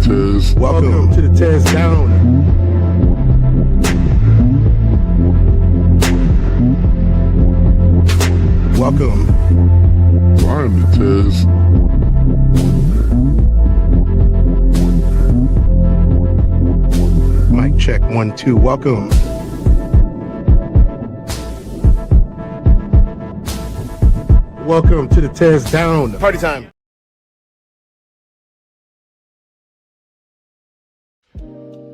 Tez. Welcome to the TezDown. Welcome. Find the Tez. Mic check 1 2. Welcome. Welcome to the TezDown. Party time.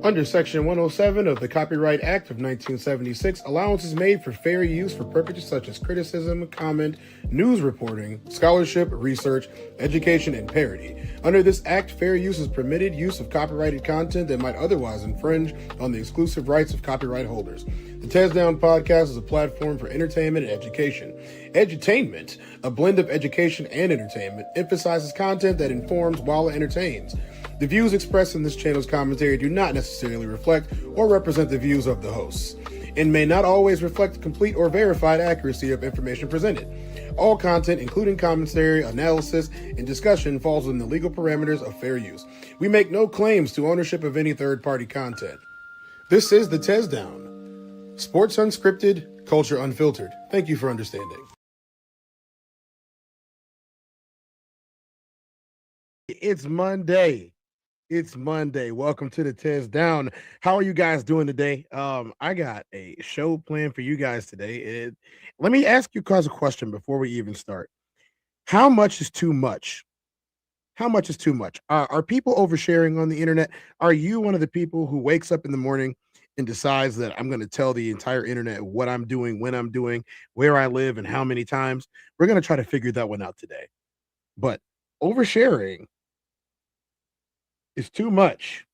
Under Section 107 of the Copyright Act of 1976, allowance is made for fair use for purposes such as criticism, comment, news reporting, scholarship, research, education, and parody. Under this act, fair use is permitted use of copyrighted content that might otherwise infringe on the exclusive rights of copyright holders. The TezDown podcast is a platform for entertainment and education. Edutainment, a blend of education and entertainment, emphasizes content that informs while it entertains. The views expressed in this channel's commentary do not necessarily reflect or represent the views of the hosts, and may not always reflect the complete or verified accuracy of information presented. All content, including commentary, analysis, and discussion, falls within the legal parameters of fair use. We make no claims to ownership of any third-party content. This is the TezDown. Sports unscripted, culture unfiltered. Thank you for understanding. It's Monday. It's Monday. Welcome to the TezDown. How are you guys doing today? I got a show planned for you guys today. Let me ask you guys a question before we even start. How much is too much? How much is too much? Are people oversharing on the internet? Are you one of the people who wakes up in the morning and decides that I'm going to tell the entire internet what I'm doing, when I'm doing, where I live, and how many times? We're going to try to figure that one out today. But oversharing is too much.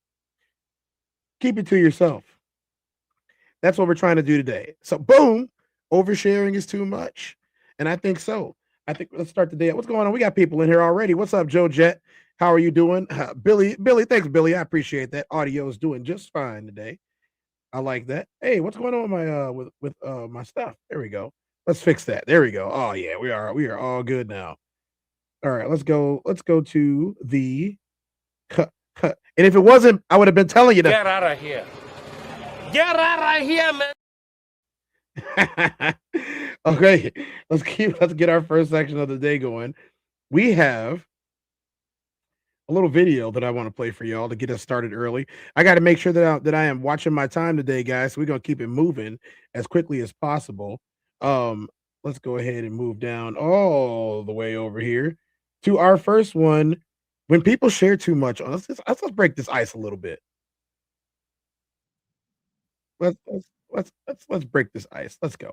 Keep it to yourself. That's what we're trying to do today. So boom, oversharing is too much. And I think so. Let's start the day. What's going on? We got people in here already. What's up, Joe Jet? How are you doing? Billy, thanks, Billy. I appreciate that. Audio is doing just fine today. I like that. Hey, what's going on with my stuff? There we go. Let's fix that. There we go. Oh yeah, we are all good now. All right, let's go to the and if it wasn't, I would have been telling you that. Get out of here. Get out of here, man. Okay, let's get our first section of the day going. We have a little video that I want to play for y'all to get us started early. I got to make sure that I am watching my time today, guys. So we're gonna keep it moving as quickly as possible. Let's go ahead and move down all the way over here to our first one. When people share too much, let's break this ice a little bit. Let's break this ice. Let's go.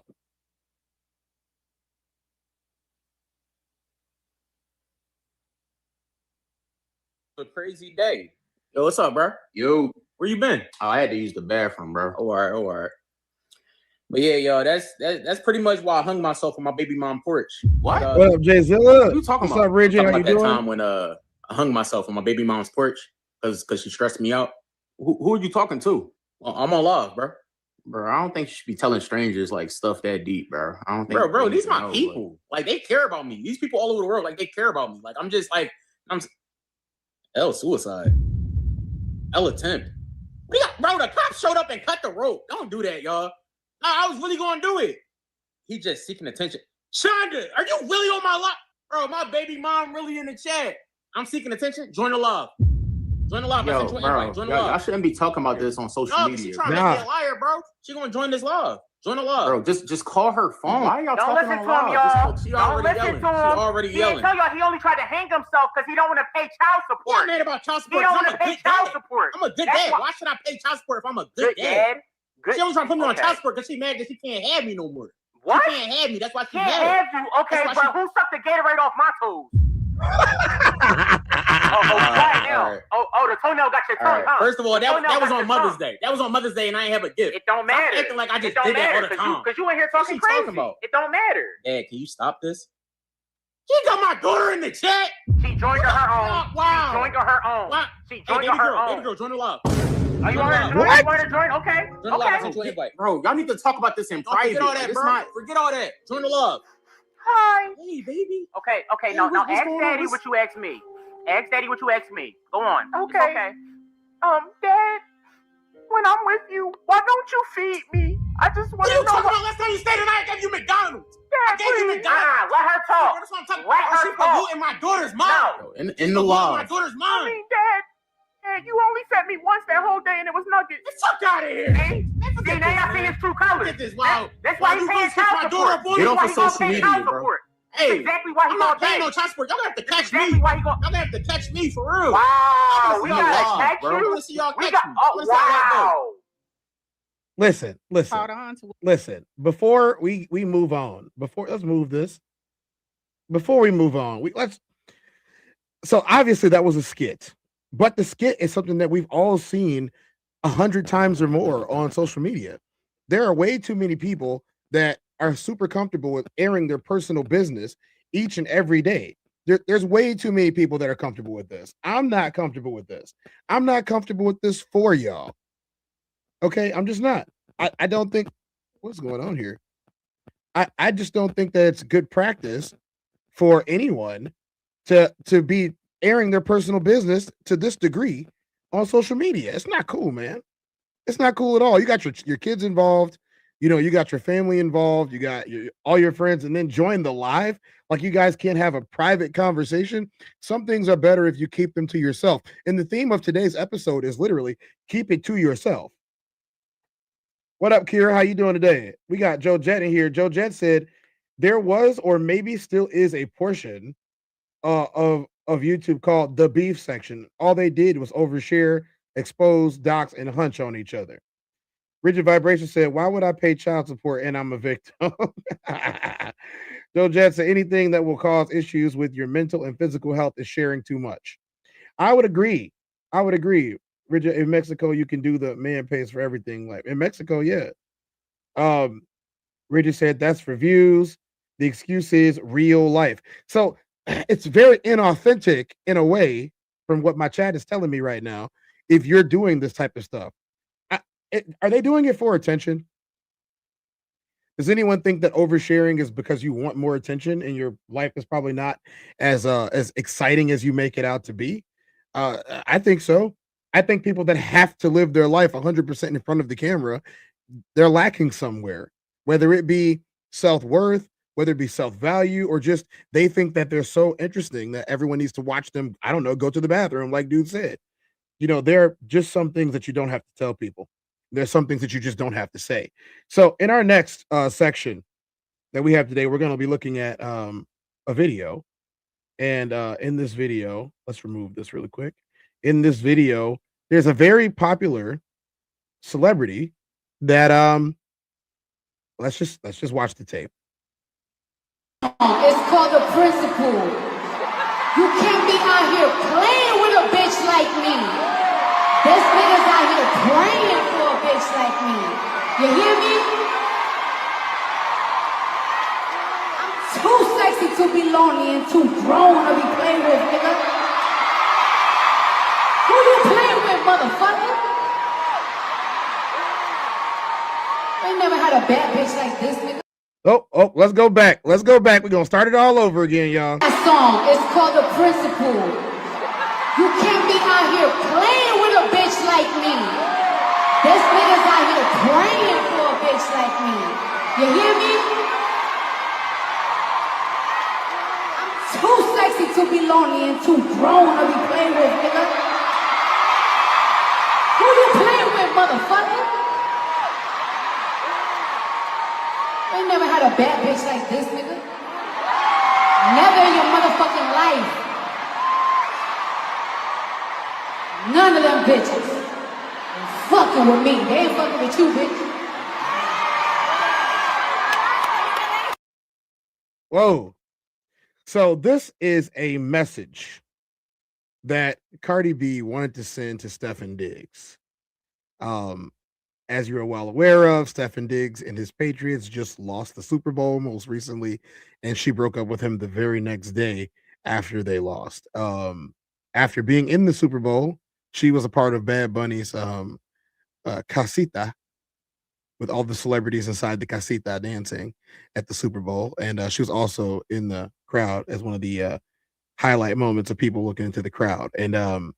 A crazy day. Yo, what's up, bro? Yo, Where you been? oh, I had to use the bathroom, bro. All right. But yeah, yo, that's pretty much why I hung myself on my baby mom porch. What? What up, Jay Zilla? What you talking What's about? up, Reggie? Talking How you about that doing? time when I hung myself on my baby mom's porch because she stressed me out. Who are you talking to? Well, I'm on live, bro. Bro, I don't think you should be telling strangers like stuff that deep, bro. I don't think Bro, they these need my to know, people. Like they care about me. These people all over the world, like they care about me. Like I'm L suicide. L attempt. Bro, the cops showed up and cut the rope. Don't do that, y'all. No, I was really gonna do it. He just seeking attention. Shonda, are you really on my live? Bro, my baby mom really in the chat. I'm seeking attention. Join the live. Join the live. Yo, I sent you an bro, invite. Join the I live. shouldn't be talking about this on social No, media. she trying to make me a liar, bro. She gonna join this live. Join the live. Bro, just call her phone. Why are y'all Don't talking listen on to him, live? y'all. She Don't already listen yelling. to him. She already He didn't yelling. tell y'all he only tried to hang himself because he don't want to pay child You're support. mad about child He support. don't I'm want a to pay good child dad. support. I'm a good That's dad. why- Why should I pay child support if I'm a good Good dad? dad. Good. She always trying to put me on Okay. child support because she mad that she can't have me no more. What? She can't have me. That's why she Can't mad. have you. Okay, That's why but who sucked the Gatorade off my toes? Right now. Alright. Oh, the toenail got your tongue, huh? First of all, that Toenail was got on your Mother's tongue. Day. That was on Mother's Day, and I ain't have a gift. It don't matter. Stop acting like I just It don't did that all matter the time. because you in here What's talking she talking crazy. about? It don't matter. Dad, can you stop this? She got my daughter in the chat. She joined on her own. Wow. She joined on her own. What? She Hey, joined baby on her girl, own. baby girl, join the live. Oh, you want her to join? What? You want her to join? Okay. Join the live. I sent you an invite. Bro, y'all need to talk about this in Don't private. forget all that, It's bro. not. Forget all that. Join the live. Hi. Hey, baby. Okay. Hey, Now what's ask going on? Daddy what you asked me. Ask Daddy what you asked me. Go on. Okay. Dad, when I'm with you, why don't you feed me? I just want What are to you know talking what. about? Last time you stayed tonight, I gave you McDonald's. Dad, I gave you please. McDonald's. Let her talk. That's what I'm talking Let about. her She's talk. polluting my daughter's mind. No. In the law. My daughter's I mind. mean, Dad, you only fed me once that whole day, and it was nuggets. Get the fuck out of here. See, now I see his true colors. Look at this. Wow. That's why you he's paying really switched my child daughter support. up on Get me? off Why of he gonna social pay media, child bro. support? Hey, That's exactly why he I'm gonna not paying pay. no child support. Y'all gonna have to catch Exactly me. why he gonna. Y'all gonna have to catch me for real. Wow, we see gotta y'all catch bro. I you. want to see y'all We catch got. me. I Oh wanna see how that goes. wow. Listen. Hold on to Listen. Before we move on, let's move this. Before we move on, let's. So obviously that was a skit, but the skit is something that we've all seen 100 times or more on social media. There are way too many people that are super comfortable with airing their personal business each and every day. There's way too many people that are comfortable with this. I'm not comfortable with this. I'm not comfortable with this for y'all. Okay, I'm just not. I don't think what's going on here. I just don't think that it's good practice for anyone to be airing their personal business to this degree on social media. It's not cool, man. It's not cool at all. You got your kids involved, you got your family involved, you got all your friends, and then join the live. Like you guys can't have a private conversation. Some things are better if you keep them to yourself. And the theme of today's episode is literally keep it to yourself. What up, Kira? How you doing today? We got Joe Jet in here. Joe Jet said there was or maybe still is a portion of YouTube called the beef section. All they did was overshare, expose, dox, and hunch on each other. Rigid Vibration said, why would I pay child support and I'm a victim? Joe Jet said, anything that will cause issues with your mental and physical health is sharing too much. I would agree. Rigid, in Mexico, you can do the man pays for everything. Like in Mexico, yeah. Rigid said, that's for views. The excuse is real life. So it's very inauthentic in a way from what my chat is telling me right now. If you're doing this type of stuff, are they doing it for attention? Does anyone think that oversharing is because you want more attention and your life is probably not as exciting as you make it out to be? I think so. I think people that have to live their life 100% in front of the camera, they're lacking somewhere, whether it be self-worth, whether it be self-value, or just they think that they're so interesting that everyone needs to watch them, I don't know, go to the bathroom, like dude said. There are just some things that you don't have to tell people. There's some things that you just don't have to say. So in our next section that we have today, we're going to be looking at a video. And in this video, let's remove this really quick. In this video, there's a very popular celebrity that let's just watch the tape. It's called the principle. You can't be out here playing with a bitch like me. There's niggas out here praying for a bitch like me. You hear me? I'm too sexy to be lonely and too grown to be playing with, nigga. Who you playing with, motherfucker? Ain't never had a bad bitch like this, nigga. Oh, let's go back. We're gonna start it all over again, y'all. That song is called The Principle. You can't be out here playing with a bitch like me. There's niggas out here praying for a bitch like me. You hear me? I'm too sexy to be lonely and too grown to be playing with, nigga. Who you playing with, motherfucker? Ain't never had a bad bitch like this, nigga. Never in your motherfucking life. None of them bitches ain't fucking with me. They ain't fucking with you, bitch. Whoa. So this is a message that Cardi B wanted to send to Stefan Diggs. As you're well aware of, Stefan Diggs and his Patriots just lost the Super Bowl most recently, and she broke up with him the very next day after they lost. After being in the Super Bowl, she was a part of Bad Bunny's casita with all the celebrities inside the casita dancing at the Super Bowl, and she was also in the crowd as one of the highlight moments of people looking into the crowd. And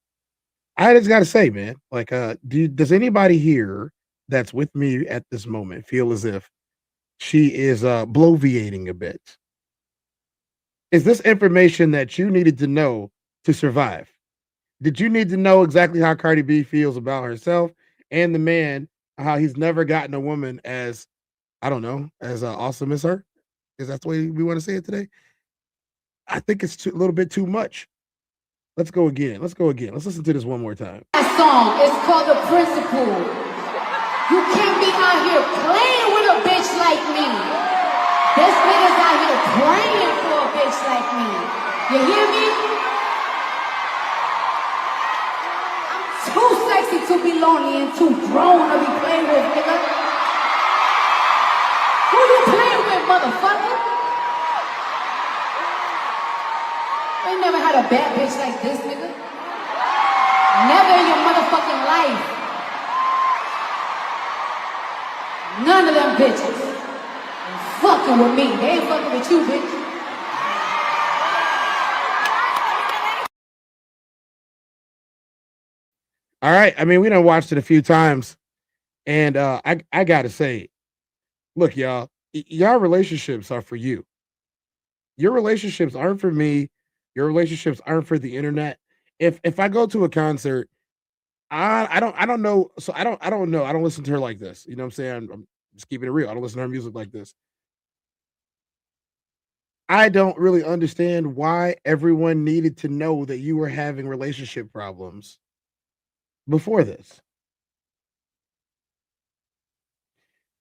I just gotta say, man, like, does anybody here that's with me at this moment feel as if she is bloviating a bit? Is this information that you needed to know to survive? Did you need to know exactly how Cardi B feels about herself and the man, how he's never gotten a woman as, I don't know, as awesome as her? Is that the way we want to say it today? I think it's a little bit too much. Let's go again. Let's go again. Let's listen to this one more time. That song is called The Principle. You can't be out here playing with a bitch like me. This nigga's out here praying for a bitch like me. You hear me? I'm too sexy to be lonely and too grown to be playing with, nigga. Who you playing with, motherfucker? I ain't never had a bad bitch like this, nigga. Never in your motherfucking life. None of them bitches ain't fucking with me. They ain't fucking with you, bitch. All right. I mean, we done watched it a few times, and I gotta say, look, y'all, y'all relationships are for you. Your relationships aren't for me. Your relationships aren't for the internet. If I go to a concert, I don't know. So I don't know. I don't listen to her like this. You know what I'm saying? I'm just keeping it real. I don't listen to her music like this. I don't really understand why everyone needed to know that you were having relationship problems before this.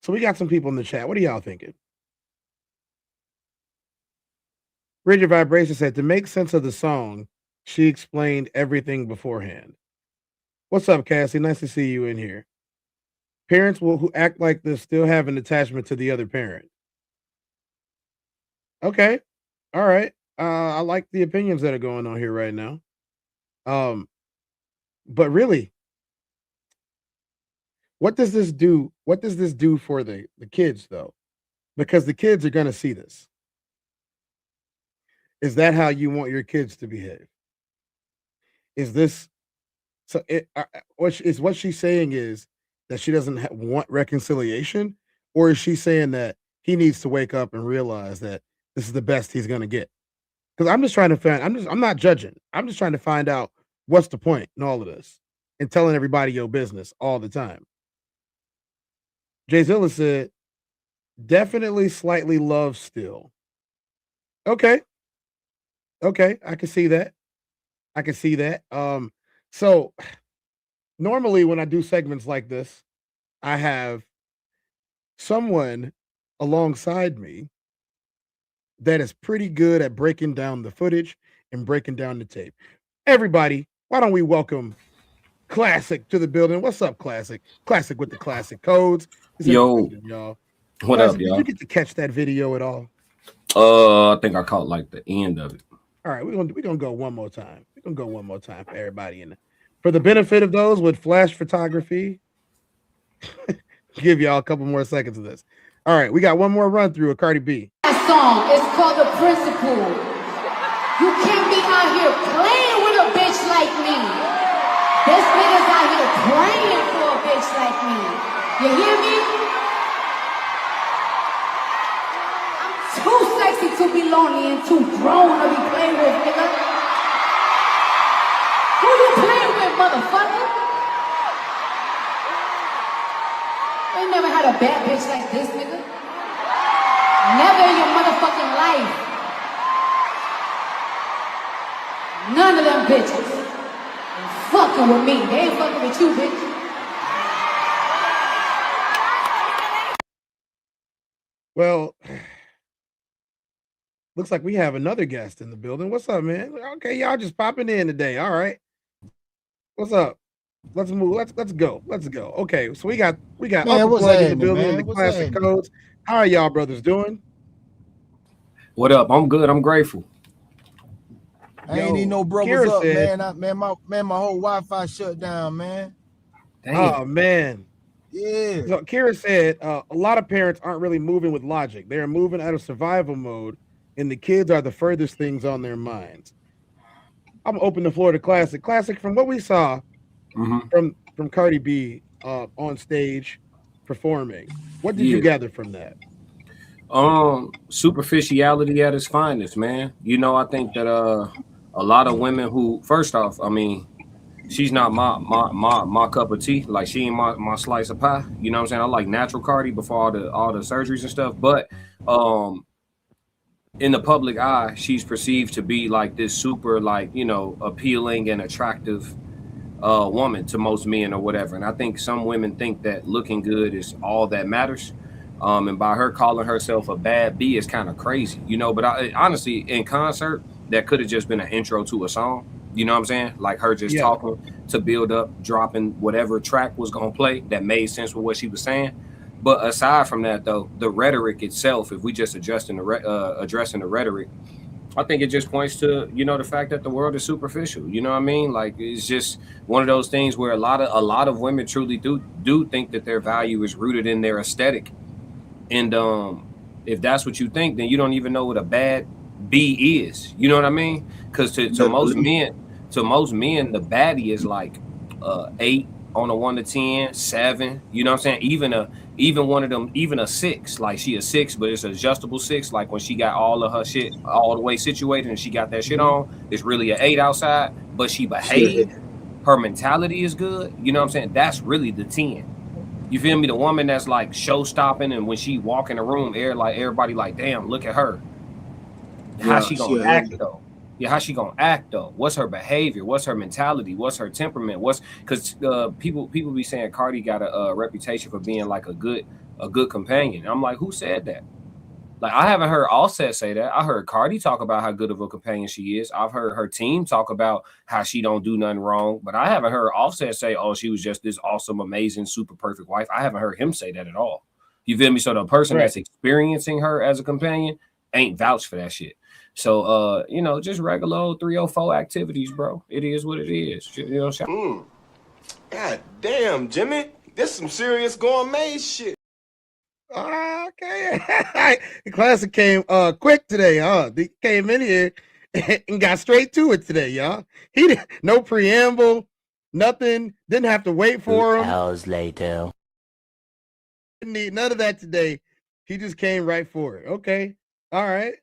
So we got some people in the chat. What are y'all thinking? Rigid Vibration said, to make sense of the song, she explained everything beforehand. What's up, Cassie? Nice to see you in here. Parents who act like this still have an attachment to the other parent. Okay. All right. I like the opinions that are going on here right now. But really, what does this do? What does this do for the kids, though? Because the kids are going to see this. Is that how you want your kids to behave? Is this so? What she's saying is that she doesn't want reconciliation, or is she saying that he needs to wake up and realize that this is the best he's going to get? Because I'm just trying to find. I'm not judging. I'm just trying to find out what's the point in all of this and telling everybody your business all the time. Jay Zilla said, definitely slightly love still. Okay. Okay, I can see that. I can see that. So normally when I do segments like this, I have someone alongside me that is pretty good at breaking down the footage and breaking down the tape. Everybody, why don't we welcome Classic to the building? What's up, Classic? Classic with the classic codes. Yo, y'all. what Classic, up, did y'all? you get to catch that video at all? I think I caught like the end of it. All right, we're gonna go one more time. We're gonna go one more time for everybody in for the benefit of those with flash photography. Give y'all a couple more seconds of this. All right, we got one more run through of Cardi B. That song is called The Principle. You can't be out here playing with a bitch like me. This nigga's out here praying for a bitch like me. You hear me? I'm too sexy to be lonely and too grown to be playing with, nigga. Who you playing with, motherfucker? I ain't never had a bad bitch like this, nigga. Never in your motherfucking life. None of them bitches ain't fucking with me. They ain't fucking with you, bitch. Well, looks like we have another guest in the building. What's up, man? Okay, y'all just popping in today. All right. What's up? Let's move. Let's go. Let's go. Okay, so we got Man, Uncle what's Plug in the happening, building, man? the What's classic happening? codes. How are y'all brothers doing? What up? I'm good. I'm grateful. I ain't need no brothers Kira up, said, man. My whole Wi-Fi shut down, man. Damn. oh man. Yeah. So Kira said a lot of parents aren't really moving with logic. They are moving out of survival mode, and the kids are the furthest things on their minds. I'm gonna open the floor to Classic. Classic, from what we saw, from Cardi B on stage performing. What did you gather from that? Superficiality at its finest, man. You know, I think that a lot of women who, first off, I mean, she's not my cup of tea. Like, she ain't my slice of pie. You know what I'm saying? I like natural Cardi before all the surgeries and stuff. But in the public eye, she's perceived to be like this super, like, you know, appealing and attractive woman to most men or whatever. And I think some women think that looking good is all that matters. And by her calling herself a bad B is kind of crazy, you know. But honestly, in concert, that could have just been an intro to a song. You know what I'm saying? Like her just talking to build up, dropping whatever track was going to play that made sense with what she was saying. But aside from that, though, the rhetoric itself, if we just addressing the rhetoric, I think it just points to, you know, the fact that the world is superficial. You know what I mean? Like, it's just one of those things where a lot of women truly do think that their value is rooted in their aesthetic. And if that's what you think, then you don't even know what a bad B is. You know what I mean? Because to most men, the baddie is like 8 on a 1 to 10, 7. You know what I'm saying? Even one of them, even a 6. Like, she a 6, but it's an adjustable 6. Like, when she got all of her shit all the way situated and she got that shit on, it's really an 8 outside. But she behaved. Her mentality is good. You know what I'm saying? That's really the 10. You feel me? The woman that's like show stopping, and when she walk in the room, everybody like, damn, look at her. How she gonna act though? Yeah, how she gonna act though? What's her behavior? What's her mentality? What's her temperament? Because people be saying Cardi got a reputation for being like a good companion. I'm like, who said that? Like, I haven't heard Offset say that. I heard Cardi talk about how good of a companion she is. I've heard her team talk about how she don't do nothing wrong, but I haven't heard Offset say, oh, she was just this awesome, amazing, super perfect wife. I haven't heard him say that at all. You feel me? So the person that's experiencing her as a companion ain't vouched for that shit. So, you know, just regular old 304 activities, bro. It is what it is. You know what I'm saying? God damn, Jimmy. This some serious gourmet shit. Okay. The classic came quick today, huh? They came in here and got straight to it today, y'all. He didn't, no preamble, nothing, didn't have to wait for him. Hours later. Didn't need none of that today. He just came right for it. Okay. All right.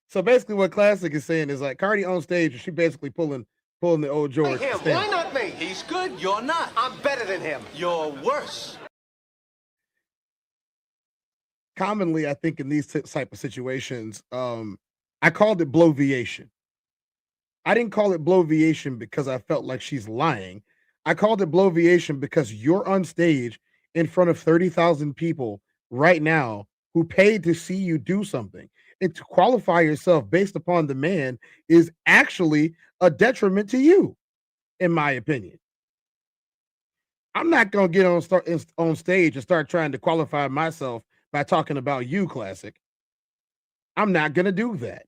So basically what Classic is saying is like Cardi on stage, she basically pulling the old George. Why not me? He's good, you're not. I'm better than him. You're worse. Commonly, I think in these type of situations, I called it bloviation. I didn't call it bloviation because I felt like she's lying. I called it bloviation because you're on stage in front of 30,000 people right now who paid to see you do something. And to qualify yourself based upon the man is actually a detriment to you, in my opinion. I'm not going to get on stage and start trying to qualify myself by talking about you, Classic. I'm not going to do that.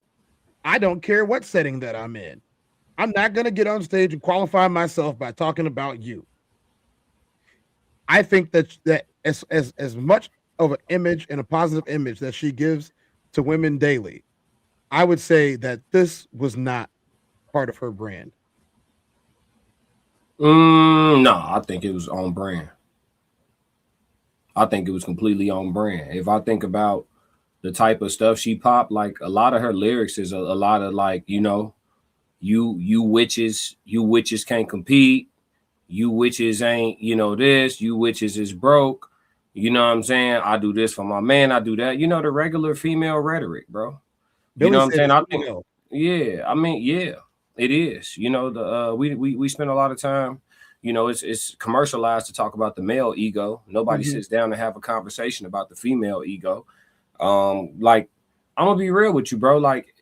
I don't care what setting that I'm in. I'm not going to get on stage and qualify myself by talking about you. I think that as much of an image and a positive image that she gives to women daily, I would say that this was not part of her brand. No, I think it was on brand. I think it was completely on brand. If I think about the type of stuff she popped, like a lot of her lyrics is a lot of like, you know, you witches can't compete. You witches ain't, you know, this, you witches is broke. You know what I'm saying? I do this for my man. I do that. You know, the regular female rhetoric, bro. You know what I'm saying? I think, yeah, I mean, yeah, it is. You know, the we spend a lot of time, you know, it's commercialized to talk about the male ego. Nobody sits down to have a conversation about the female ego. Like, I'm gonna be real with you, bro. Like,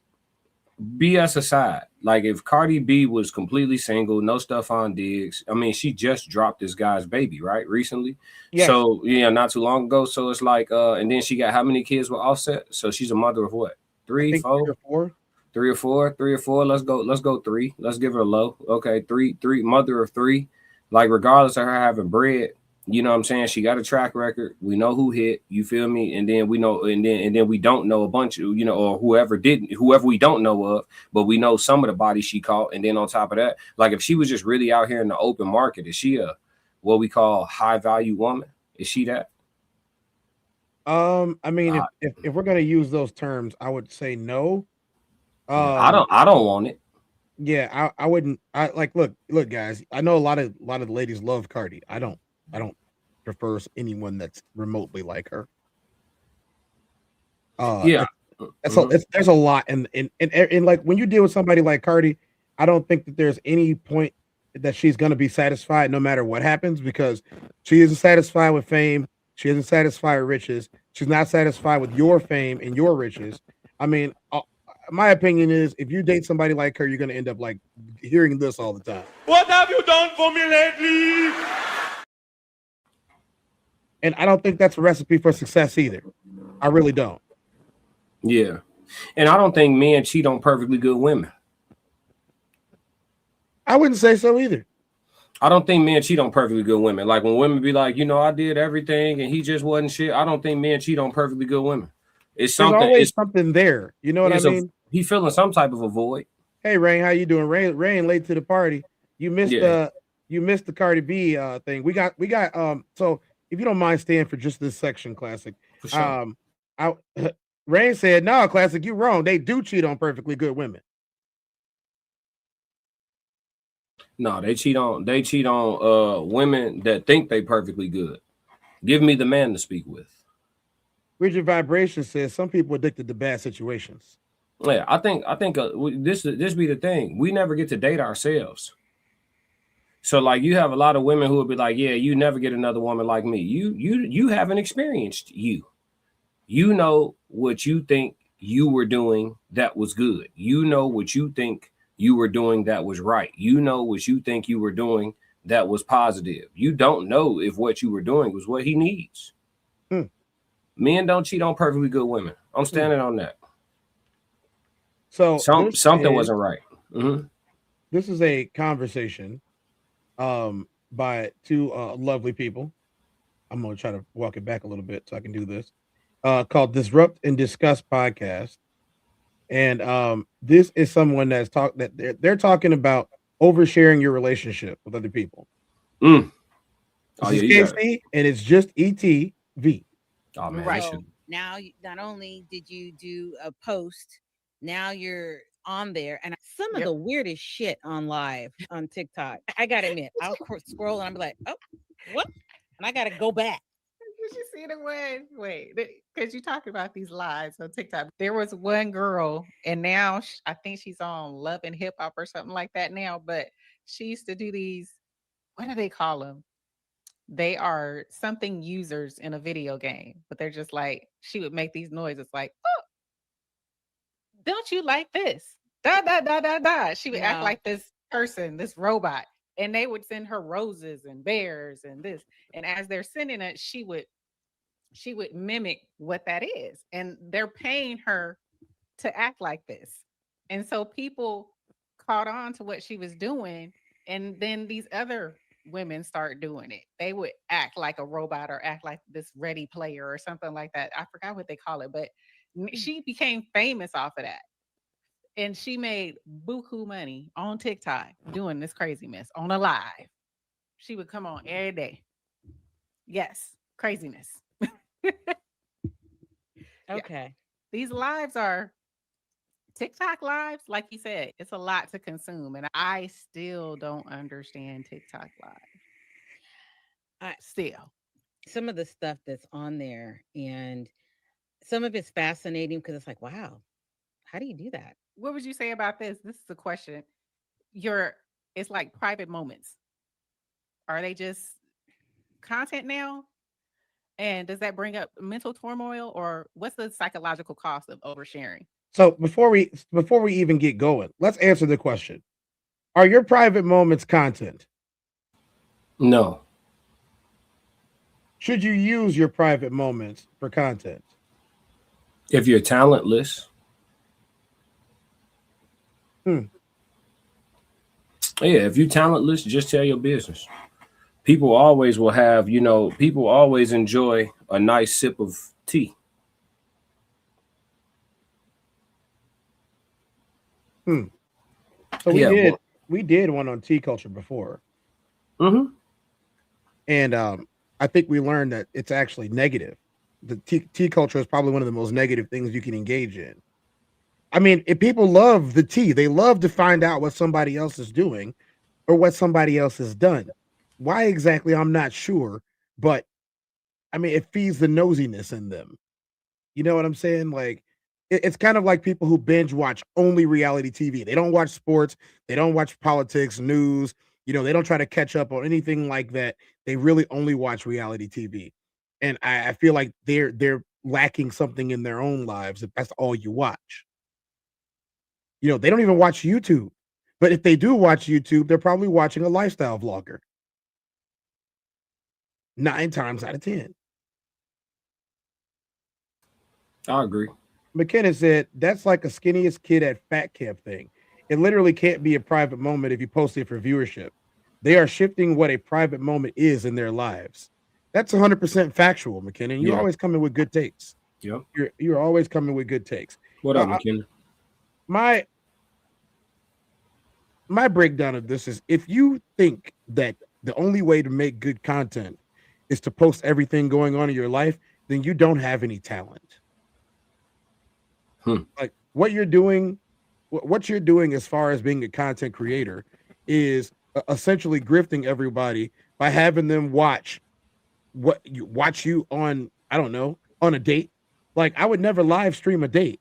BS aside, like if Cardi B was completely single, no stuff on Diggs, I mean, she just dropped this guy's baby, right? Recently. Yes. So yeah, not too long ago. So it's like, and then she got how many kids with Offset? So she's a mother of what? 3 or 4? 3 or 4. Let's go 3. Let's give her a low. Okay, three, mother of 3. Like, regardless of her having bread, You know what I'm saying? She got a track record. We know who hit. You feel me? And then we know, and then we don't know a bunch of, you know, or whoever we don't know of, but we know some of the bodies she caught. And then on top of that, like if she was just really out here in the open market, is she a what we call high value woman? Is she that? I mean, if we're gonna use those terms, I would say no. I don't want it. Yeah, I wouldn't. I like look, guys. I know a lot of the ladies love Cardi. I don't prefer anyone that's remotely like her. Yeah, there's a lot, and like when you deal with somebody like Cardi, I don't think that there's any point that she's gonna be satisfied no matter what happens because she isn't satisfied with fame. She isn't satisfied with riches. She's not satisfied with your fame and your riches. I mean, my opinion is if you date somebody like her, you're going to end up like hearing this all the time. What have you done for me lately? And I don't think that's a recipe for success either. I really don't. Yeah. And I don't think men cheat on perfectly good women. I wouldn't say so either. I don't think men cheat on perfectly good women. Like when women be like, you know, I did everything and he just wasn't shit. I don't think men cheat on perfectly good women. It's something. There's always something there. You know what I mean? He feeling some type of a void. Hey, Rain, how you doing? Rain late to the party. You missed the Cardi B thing. We got so if you don't mind staying for just this section, Classic. For sure. Rain said, no, Classic, you wrong. They do cheat on perfectly good women. No, they cheat on women that think they perfectly good. Give me the man to speak with. Rigid Vibration says some people addicted to bad situations. Yeah, I think this be the thing. We never get to date ourselves. So like you have a lot of women who will be like, yeah, you never get another woman like me. You haven't experienced you. You know what you think you were doing that was good. You know what you think you were doing that was right. You know what you think you were doing that was positive. You don't know if what you were doing was what he needs. Men don't cheat on perfectly good women. I'm standing on that. So something wasn't right. This is a conversation by two lovely people. I'm going to try to walk it back a little bit so I can do this. Called Disrupt and Discuss Podcast. And this is someone that's they're talking about oversharing your relationship with other people. This is KC, and it's just ETV. Oh man, right. So now, not only did you do a post, now you're on there, and some of the weirdest shit on live on TikTok. I gotta admit, I'll scroll and I'm like, oh, what? And I gotta go back. Did you see the one? Wait, because you talk about these lives on TikTok. There was one girl, and now I think she's on Love and Hip Hop or something like that now. But she used to do these. What do they call them? They are something users in a video game, but they're just like, she would make these noises like, oh, don't you like this? Da da da da da. She would act like this person, this robot. And they would send her roses and bears and this. And as they're sending it, she would mimic what that is. And they're paying her to act like this. And so people caught on to what she was doing. And then these other women start doing it. They would act like a robot or act like this Ready Player or something like that. I forgot what they call it, but she became famous off of that. And she made buku money on TikTok doing this crazy mess on a live. She would come on every day. Yes, craziness. Okay. These lives are TikTok lives, like you said, it's a lot to consume. And I still don't understand TikTok live. Still. Some of the stuff that's on there, and some of it's fascinating because it's like, wow, how do you do that? What would you say about this? This is a question. It's like private moments. Are they just content now? And does that bring up mental turmoil, or what's the psychological cost of oversharing? So before we even get going, let's answer the question. Are your private moments content? No. Should you use your private moments for content? If you're talentless. Yeah, if you're talentless, just tell your business. people always will have, people always enjoy a nice sip of tea. So Yeah, we did one on tea culture before. Mm-hmm. And I think we learned that it's actually negative. The tea culture is probably one of the most negative things you can engage in. I mean, if people love the tea, they love to find out what somebody else is doing or what somebody else has done. Why exactly, I'm not sure, but I mean, it feeds the nosiness in them. You know what I'm saying? Like, it's kind of like people who binge watch only reality TV. They don't watch sports, they don't watch politics, news. They don't try to catch up on anything like that. They really only watch reality TV, and I feel like they're lacking something in their own lives if that's all you watch. They don't even watch YouTube, but if they do watch YouTube, they're probably watching a lifestyle vlogger. 9 times out of 10. I agree. McKenna said that's like a skinniest kid at fat camp thing. It literally can't be a private moment if you post it for viewership. They are shifting what a private moment is in their lives. That's 100% factual, McKenna. You Yeah. always come in with good takes. Yep. You're always coming with good takes. What up, McKenna? My breakdown of this is, if you think that the only way to make good content is to post everything going on in your life, then you don't have any talent. Like what you're doing as far as being a content creator is essentially grifting everybody by having them watch you on, I don't know, on a date. Like, I would never live stream a date.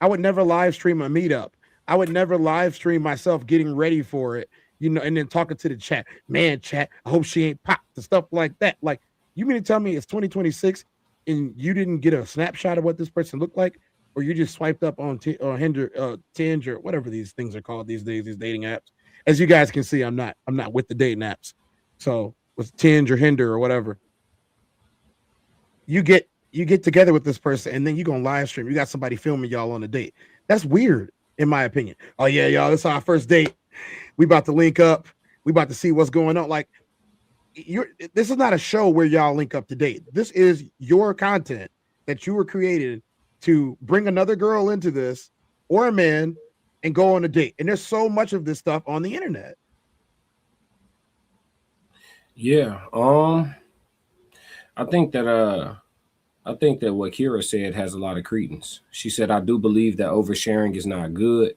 I would never live stream a meetup. I would never live stream myself getting ready for it, and then talking to the chat. Man, chat, I hope she ain't popped and stuff like that. Like, you mean to tell me it's 2026 and you didn't get a snapshot of what this person looked like, or you just swiped up on Tinge or whatever these things are called these days, these dating apps? As you guys can see, I'm not with the dating apps. So with Tinge or Hinder or whatever, you get together with this person and then you're gonna live stream. You got somebody filming y'all on a date. That's weird, in my opinion. Oh yeah, y'all, this is our first date. We about to link up. We about to see what's going on. Like, this is not a show where y'all link up to date. This is your content that you were created to bring another girl into this, or a man, and go on a date. And there's so much of this stuff on the internet. Yeah. I think that what Kira said has a lot of credence. She said, I do believe that oversharing is not good,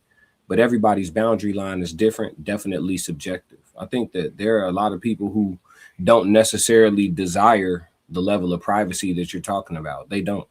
but everybody's boundary line is different, definitely subjective. I think that there are a lot of people who don't necessarily desire the level of privacy that you're talking about. They don't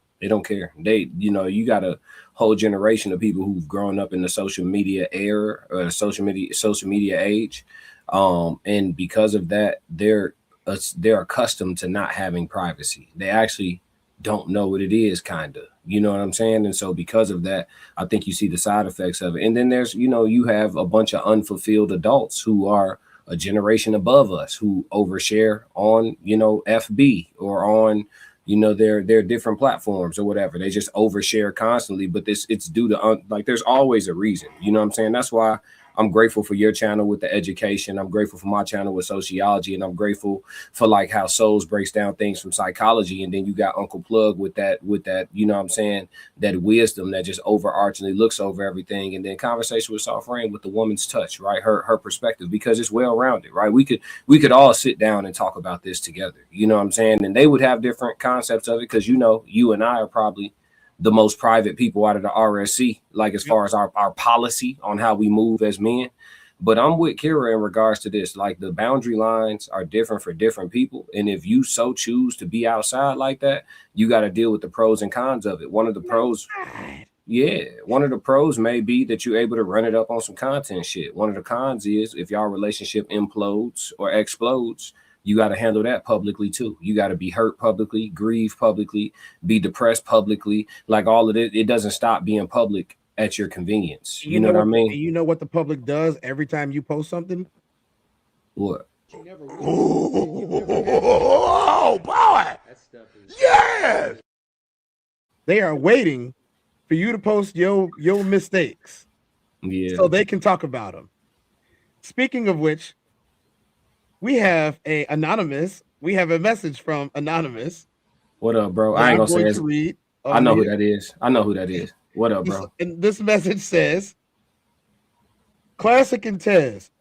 care. You got a whole generation of people who've grown up in the social media era, or social media age. And because of that, they're accustomed to not having privacy. They actually don't know what it is, kind of, you know what I'm saying? And so because of that, I think you see the side effects of it. And then there's, you have a bunch of unfulfilled adults who are a generation above us who overshare on, FB or on, their different platforms or whatever. They just overshare constantly, but it's due to there's always a reason, you know what I'm saying? That's why I'm grateful for your channel with the education. I'm grateful for my channel with sociology, and I'm grateful for like how Souls breaks down things from psychology. And then you got Uncle Plug with that, you know what I'm saying, that wisdom that just overarchingly looks over everything. And then Conversation with Soft Rain with the woman's touch, right? Her perspective, because it's well-rounded, right? We could all sit down and talk about this together, you know what I'm saying? And they would have different concepts of it, because you and I are probably the most private people out of the RSC, like as far as our policy on how we move as men. But I'm with Kira in regards to this. Like, the boundary lines are different for different people. And if you so choose to be outside like that, you got to deal with the pros and cons of it. One of the pros may be that you're able to run it up on some content shit. One of the cons is if y'all relationship implodes or explodes, you got to handle that publicly too. You got to be hurt publicly, grieve publicly, be depressed publicly. Like, all of it, it doesn't stop being public at your convenience. You know what I mean? You know what the public does every time you post something? What? Oh boy! Yes! They are waiting for you to post your mistakes, so they can talk about them. Speaking of which, We have a anonymous. We have a message from anonymous. What up, bro? That I ain't I'm gonna say going it. to read. I know who that is. I know who that is. What up, bro? And this message says, Classic and Tez,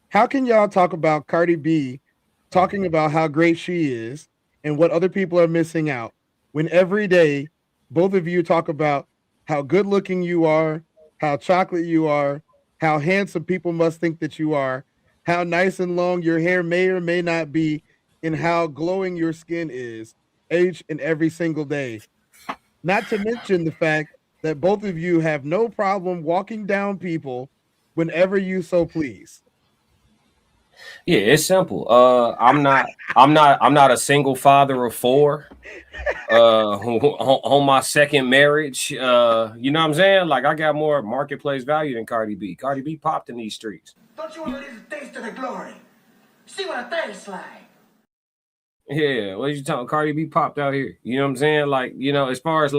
how can y'all talk about Cardi B talking about how great she is and what other people are missing out when every day both of you talk about how good looking you are, how chocolate you are, how handsome people must think that you are, how nice and long your hair may or may not be, and how glowing your skin is each and every single day. Not to mention the fact that both of you have no problem walking down people whenever you so please. Yeah, it's simple. I'm not a single father of 4. On my second marriage. You know what I'm saying? Like, I got more marketplace value than Cardi B. Cardi B popped in these streets. Don't you want to live the taste of the glory? See what a thing's like. Yeah, what you talking? Cardi B popped out here. You know what I'm saying? Like, you know, as far as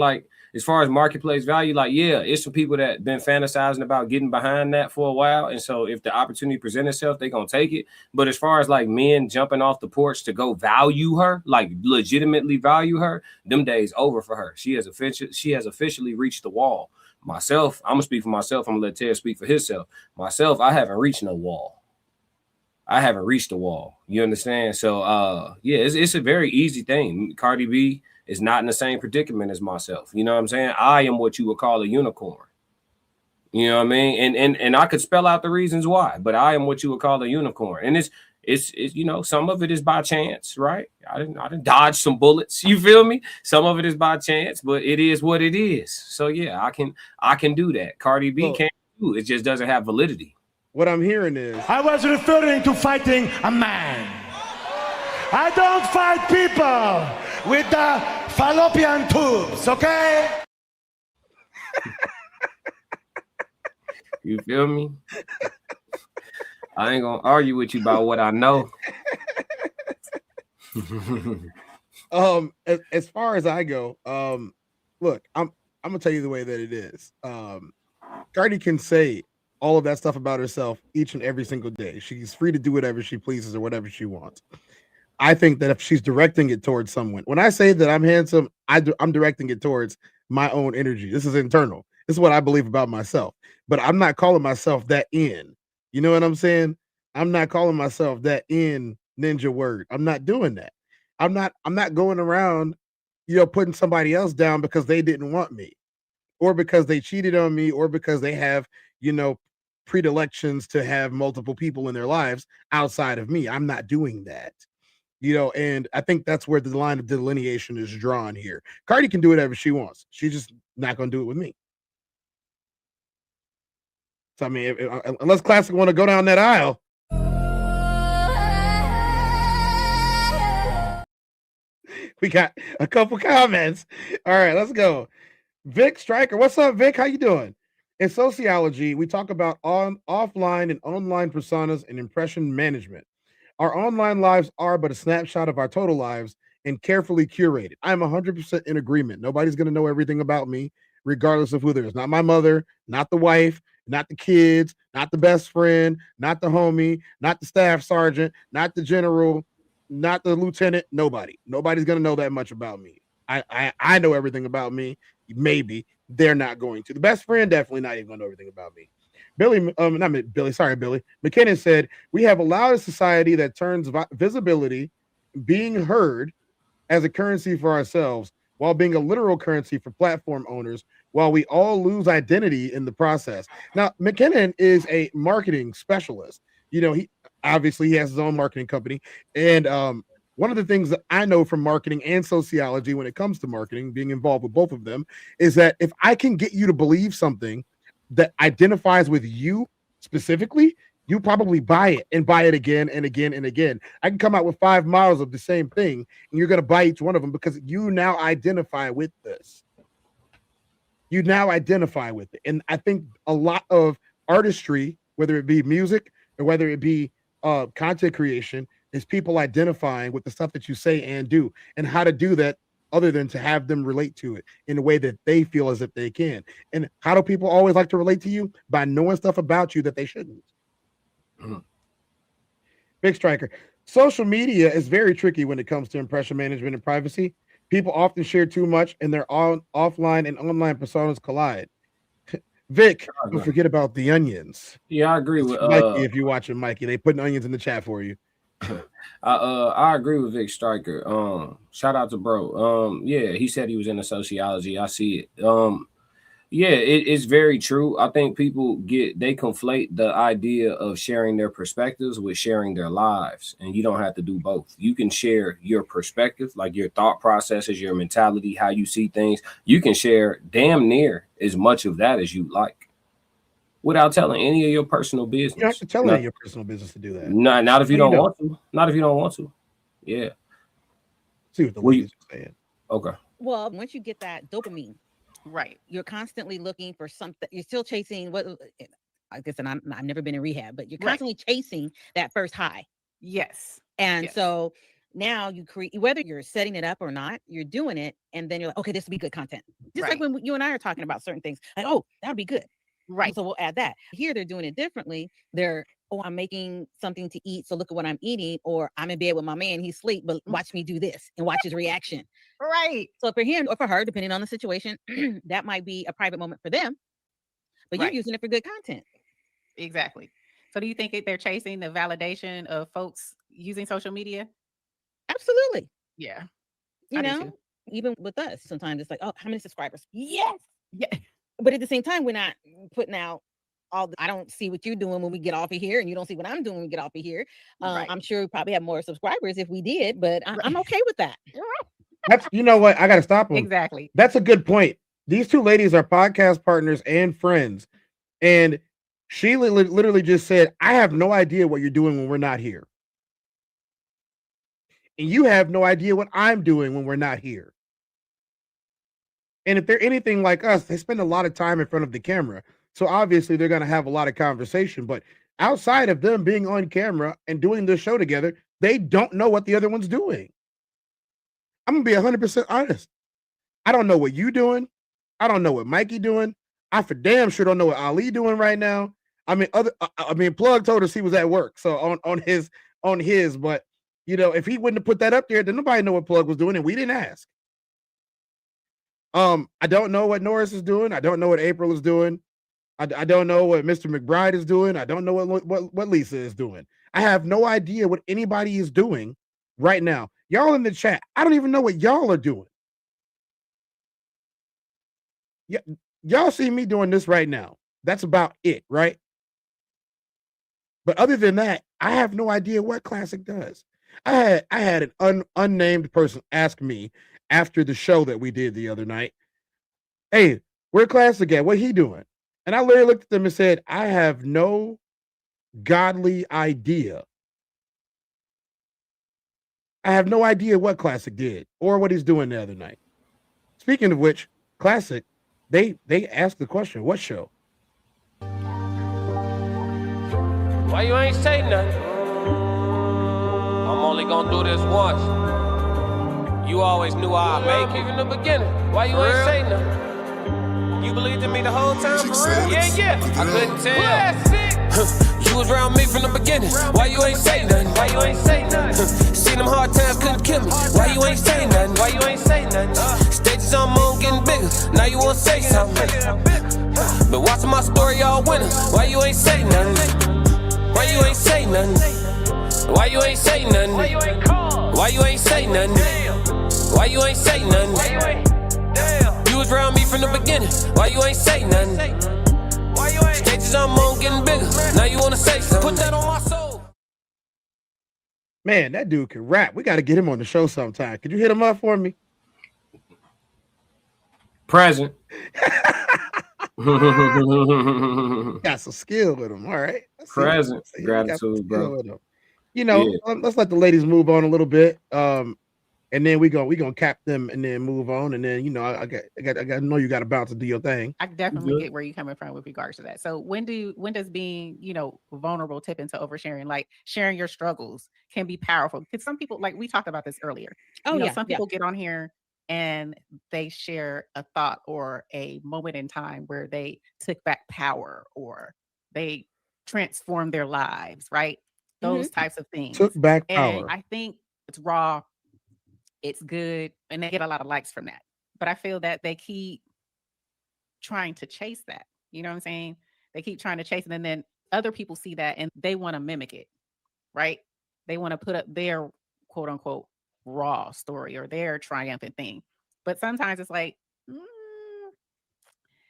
marketplace value, like, yeah, it's some people that been fantasizing about getting behind that for a while. And so if the opportunity presents itself, they gonna take it. But as far as like men jumping off the porch to go value her, like legitimately value her, them days over for her. She has officially reached the wall. Myself, I'm gonna speak for myself. I'm gonna let Ted speak for himself. Myself, I haven't reached no wall. I haven't reached the wall. You understand? So yeah, it's a very easy thing. Cardi B is not in the same predicament as myself. You know what I'm saying? I am what you would call a unicorn. You know what I mean? And I could spell out the reasons why, but I am what you would call a unicorn. And it's you know, some of it is by chance, right? I didn't dodge some bullets. You feel me? Some of it is by chance, but it is what it is. So yeah, I can do that. Cardi B can't do it. It just doesn't have validity. What I'm hearing is, I was referring to fighting a man. I don't fight people with the fallopian tubes, okay? You feel me? I ain't gonna argue with you about what I know. As far as I go, look, I'm gonna tell you the way that it is. Cardi can say all of that stuff about herself each and every single day. She's free to do whatever she pleases or whatever she wants. I think that if she's directing it towards someone, when I say that I'm handsome, I'm directing it towards my own energy. This is internal. This is what I believe about myself. But I'm not calling myself that in. You know what I'm saying? I'm not calling myself that in ninja word. I'm not doing that. I'm not going around, putting somebody else down because they didn't want me, or because they cheated on me, or because they have, predilections to have multiple people in their lives outside of me. I'm not doing that. And I think that's where the line of delineation is drawn here. Cardi can do whatever she wants. She's just not going to do it with me. So, I mean, unless Classic want to go down that aisle. We got a couple comments. All right, let's go. Vic Stryker, what's up, Vic? How you doing? In sociology, we talk about offline and online personas and impression management. Our online lives are but a snapshot of our total lives and carefully curated. I'm 100% in agreement. Nobody's going to know everything about me, regardless of who there is. Not my mother, not the wife, not the kids, not the best friend, not the homie, not the staff sergeant, not the general, not the lieutenant. Nobody's going to know that much about me. I know everything about me. Maybe they're not going to. The best friend definitely not even going to know everything about me. Billy McKinnon said, we have allowed a society that turns visibility, being heard, as a currency for ourselves, while being a literal currency for platform owners, while we all lose identity in the process. Now, McKinnon is a marketing specialist. He has his own marketing company. And one of the things that I know from marketing and sociology when it comes to marketing, being involved with both of them, is that if I can get you to believe something that identifies with you specifically, you probably buy it and buy it again and again and again. I can come out with 5 models of the same thing, and you're going to buy each one of them because you now identify with this. You now identify with it. And I think a lot of artistry, whether it be music or whether it be content creation, is people identifying with the stuff that you say and do, and how to do that other than to have them relate to it in a way that they feel as if they can. And how do people always like to relate to you? By knowing stuff about you that they shouldn't. Big Striker. social media is very tricky when it comes to impression management and privacy. People often share too much, and their offline and online personas collide. Vic, don't forget about the onions. Yeah, I agree with Mikey. If you're watching, Mikey, they putting onions in the chat for you. I agree with Vic Striker. Shout out to bro. Yeah, he said he was into sociology. I see it. Yeah, it's very true. I think people they conflate the idea of sharing their perspectives with sharing their lives, and you don't have to do both. You can share your perspective, like your thought processes, your mentality, how you see things. You can share damn near as much of that as you like, without telling any of your personal business. You don't have to tell any of your personal business to do that. Not if you don't want to. Not if you don't want to. Yeah. See what the ladies are saying. Okay. Well, once you get that dopamine, right, you're constantly looking for something. You're still chasing what I guess, and I've never been in rehab, but you're constantly chasing that first high. Yes. And so now you create, whether you're setting it up or not, you're doing it, and then you're like, okay, this will be good content. Just like when you and I are talking about certain things, like, oh, that would be good. Right. So we'll add that. Here they're doing it differently. I'm making something to eat, so look at what I'm eating, or I'm in bed with my man, he's asleep, but watch me do this and watch his reaction. Right. So for him or for her, depending on the situation, that might be a private moment for them, but you're using it for good content. Exactly. So do you think they're chasing the validation of folks using social media? Absolutely. Yeah. You know, even with us, sometimes it's like, oh, how many subscribers? Yes. Yeah. But at the same time, we're not putting out I don't see what you're doing when we get off of here, and you don't see what I'm doing when we get off of here. I'm sure we probably have more subscribers if we did, but I'm okay with that. That's, you know what? I got to stop them. Exactly. That's a good point. These two ladies are podcast partners and friends. And she literally just said, I have no idea what you're doing when we're not here. And you have no idea what I'm doing when we're not here. And if they're anything like us, they spend a lot of time in front of the camera. So obviously they're going to have a lot of conversation. But outside of them being on camera and doing this show together, they don't know what the other one's doing. I'm going to be 100% honest. I don't know what you doing. I don't know what Mikey doing. I for damn sure don't know what Ali doing right now. I mean, Plug told us he was at work. So on his, but you know, if he wouldn't have put that up there, then nobody know what Plug was doing, and we didn't ask. I don't know what Norris is doing. I don't know what April is doing. I don't know what Mr. McBride is doing. I don't know what Lisa is doing. I have no idea what anybody is doing right now. Y'all in the chat, I don't even know what y'all are doing. Yeah, y'all see me doing this right now. That's about it, right? But other than that, I have no idea what Classic does. I had an unnamed person ask me after the show that we did the other night, hey, where Classic at? What he doing? And I literally looked at them and said, I have no godly idea. I have no idea what Classic did or what he's doing the other night. Speaking of which, Classic, they asked the question, what show? Why you ain't say nothing? I'm only gonna do this once. You always knew I'd make it in the beginning. Why you ain't say nothing? You believed in me the whole time, for real? Yeah. I couldn't tell. You was around me from the beginning. Why you ain't say nothing? Why you ain't say nothing? Seen them hard times, couldn't kill me. Why you ain't say nothing? Why you ain't say nothing? Stages on moon getting bigger. Now you wanna say something. But watching my story all winter. Why you ain't say nothing? Why you ain't say nothing? Why you ain't say nothing? Why you ain't call? Why you ain't say nothing? Why you ain't say nothing? Why you ain't? You was around me from the beginning. Why you ain't say nothing? Why you ain't? Stages on moon getting bigger. Now you wanna say something. Put that on my soul. Man, that dude can rap. We got to get him on the show sometime. Could you hit him up for me? Present. Got some skill with him. All right. Present. Gratitude, bro. You know, let's let the ladies move on a little bit. And then we gonna cap them and then move on. And then, you know, I know you got to bounce to do your thing. I definitely get where you're coming from with regards to that. So when does being, you know, vulnerable tip into oversharing? Like sharing your struggles can be powerful. Because some people, like we talked about this earlier. Some people get on here and they share a thought or a moment in time where they took back power or they transformed their lives, right? those types of things. Took back And power. I think it's raw, it's good, and they get a lot of likes from that. But I feel that they keep trying to chase that. You know what I'm saying? They keep trying to chase it, and then other people see that and they want to mimic it, right? They want to put up their quote unquote raw story or their triumphant thing. But sometimes it's like,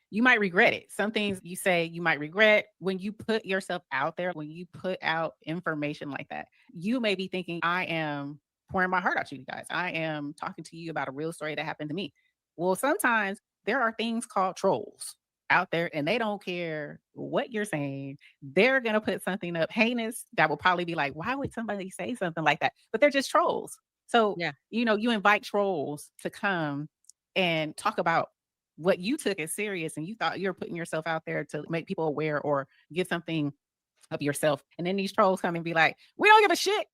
you might regret it. Some things you say you might regret when you put yourself out there, when you put out information like that. You may be thinking, I am pouring my heart out to you guys. I am talking to you about a real story that happened to me. Well, sometimes there are things called trolls out there and they don't care what you're saying. They're going to put something up heinous that will probably be like, why would somebody say something like that? But they're just trolls. So, you know, you invite trolls to come and talk about what you took as serious and you thought you were putting yourself out there to make people aware or get something of yourself. And then these trolls come and be like, we don't give a shit.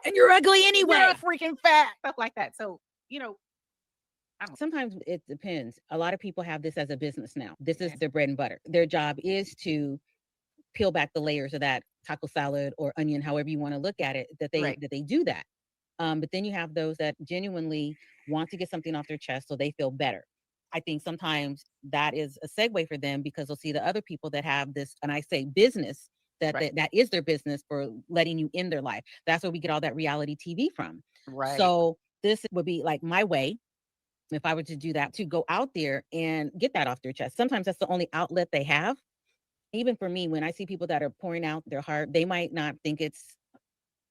And you're ugly anyway. You're freaking fat. Stuff like that. So, you know, sometimes it depends. A lot of people have this as a business now. This is their bread and butter. Their job is to peel back the layers of that taco salad or onion, however you want to look at it, that they do that. But then you have those that genuinely want to get something off their chest so they feel better. I think sometimes that is a segue for them because they'll see the other people that have this, and I say business, that is their business for letting you in their life. That's where we get all that reality TV from. Right. So this would be like my way, if I were to do that, to go out there and get that off their chest. Sometimes that's the only outlet they have. Even for me, when I see people that are pouring out their heart, they might not think it's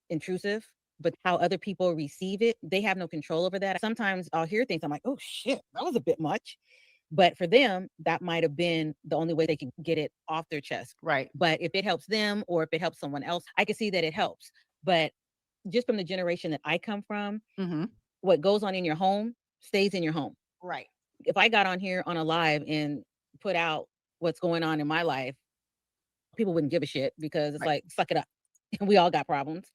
intrusive, but how other people receive it, they have no control over that. Sometimes I'll hear things, I'm like, oh shit, that was a bit much. But for them, that might have been the only way they can get it off their chest. Right. But if it helps them or if it helps someone else, I can see that it helps. But just from the generation that I come from, what goes on in your home stays in your home. Right. If I got on here on a live and put out what's going on in my life, people wouldn't give a shit because it's like, suck it up. We all got problems.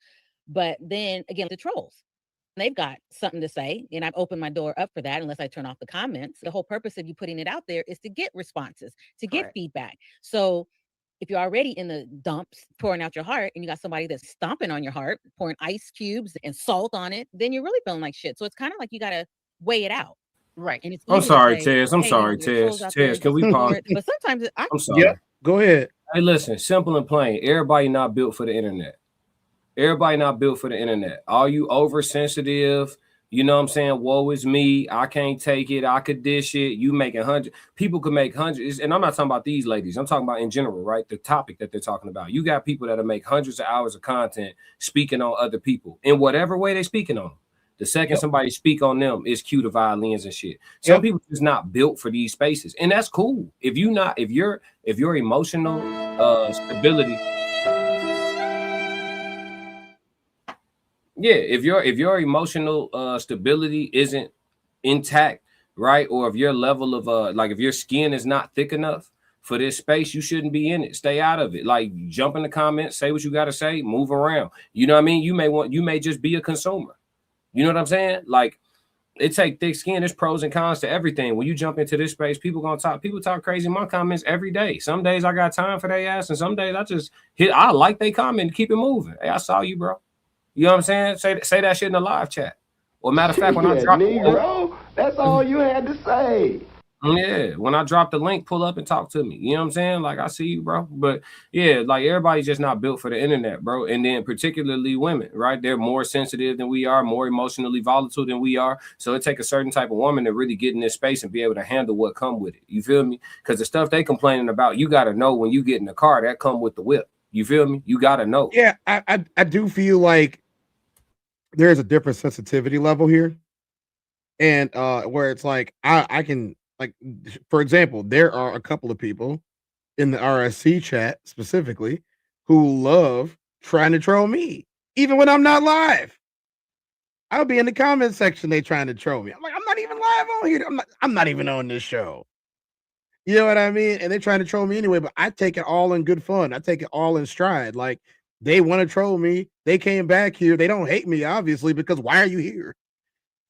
But then again, the trolls, they've got something to say, and I've opened my door up for that unless I turn off the comments. The whole purpose of you putting it out there is to get responses, to get feedback. So if you're already in the dumps pouring out your heart and you got somebody that's stomping on your heart, pouring ice cubes and salt on it, then you're really feeling like shit. So it's kind of like you got to weigh it out. Right. And it's I'm sorry, say, Tez. I'm hey, sorry, trolls Tez. out there, Tez, can we just pause? ignore it. But sometimes I'm sorry. Yeah, go ahead. Hey, listen, simple and plain. Everybody not built for the internet. Everybody not built for the internet. All you oversensitive, you know what I'm saying? Woe is me. I can't take it. I could dish it. You making hundreds. People could make hundreds. And I'm not talking about these ladies. I'm talking about in general, right? The topic that they're talking about. You got people that'll make hundreds of hours of content speaking on other people in whatever way they speaking on them. The second somebody speak on them is cue to violins and shit. Some people just not built for these spaces. And that's cool. If your emotional stability. Yeah, if your emotional stability isn't intact, right? Or if your level of like if your skin is not thick enough for this space, you shouldn't be in it. Stay out of it. Like jump in the comments, say what you gotta say, move around. You know what I mean? You may just be a consumer. You know what I'm saying? Like it take thick skin. There's pros and cons to everything. When you jump into this space, people talk crazy in my comments every day. Some days I got time for their ass, and some days I like they comment, keep it moving. Hey, I saw you, bro. You know what I'm saying? Say that shit in the live chat. Or matter of fact, when I drop Negro, that's all you had to say. Yeah, when I drop the link, pull up and talk to me. You know what I'm saying? Like, I see you, bro. But yeah, like everybody's just not built for the internet, bro. And then particularly women, right? They're more sensitive than we are, more emotionally volatile than we are. So it takes a certain type of woman to really get in this space and be able to handle what come with it. You feel me? Because the stuff they complaining about, you got to know when you get in the car, that come with the whip. You feel me? You got to know. Yeah, I do feel like there's a different sensitivity level here. And where it's like, I can, like, for example, there are a couple of people in the RSC chat specifically who love trying to troll me, even when I'm not live. I'll be in the comment section, they trying to troll me. I'm like, I'm not even live on here. I'm not even on this show. You know what I mean? And they're trying to troll me anyway, but I take it all in good fun. I take it all in stride. Like, they want to troll me. They came back here. They don't hate me, obviously, because why are you here?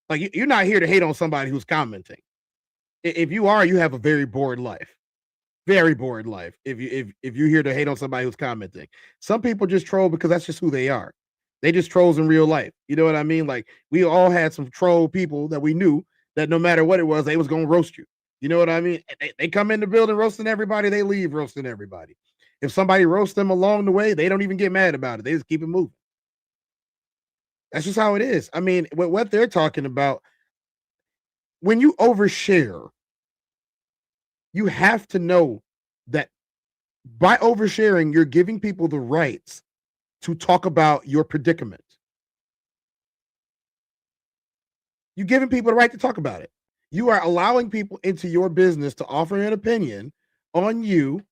Like, you're not here to hate on somebody who's commenting. If you are, you have a very bored life. very boring life if you're here to hate on somebody who's commenting. Some people just troll because that's just who they are. They just trolls in real life. You know what I mean? Like we all had some troll people that we knew that no matter what it was, they was gonna roast you. You know what I mean? They come in the building roasting everybody, they leave roasting everybody. If somebody roasts them along the way, they don't even get mad about it. They just keep it moving. That's just how it is. I mean, what they're talking about, when you overshare, you have to know that by oversharing, you're giving people the rights to talk about your predicament. You're giving people the right to talk about it. You are allowing people into your business to offer an opinion on you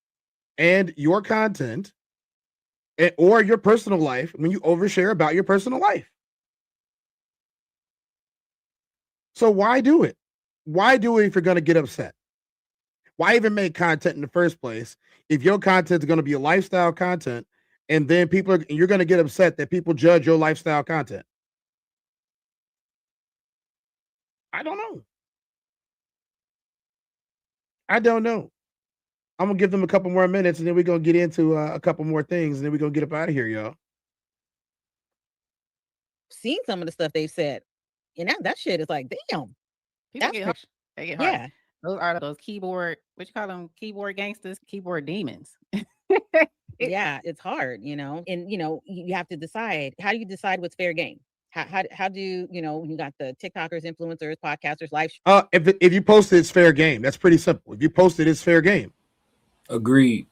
and your content or your personal life when you overshare about your personal life. So why do it? Why do it if you're going to get upset? Why even make content in the first place if your content is going to be a lifestyle content and then you're going to get upset that people judge your lifestyle content? I don't know. I'm going to give them a couple more minutes and then we're going to get into a couple more things and then we're going to get up out of here, y'all. Seen some of the stuff they've said. And that shit is like, damn. People get hurt. They get hurt. Yeah. Those are those keyboard, what you call them, keyboard gangsters, keyboard demons. Yeah, it's hard, and you have to decide. How do you decide what's fair game? How do you got the TikTokers, influencers, podcasters, live? If you post it, it's fair game. That's pretty simple. If you post it, it's fair game. Agreed.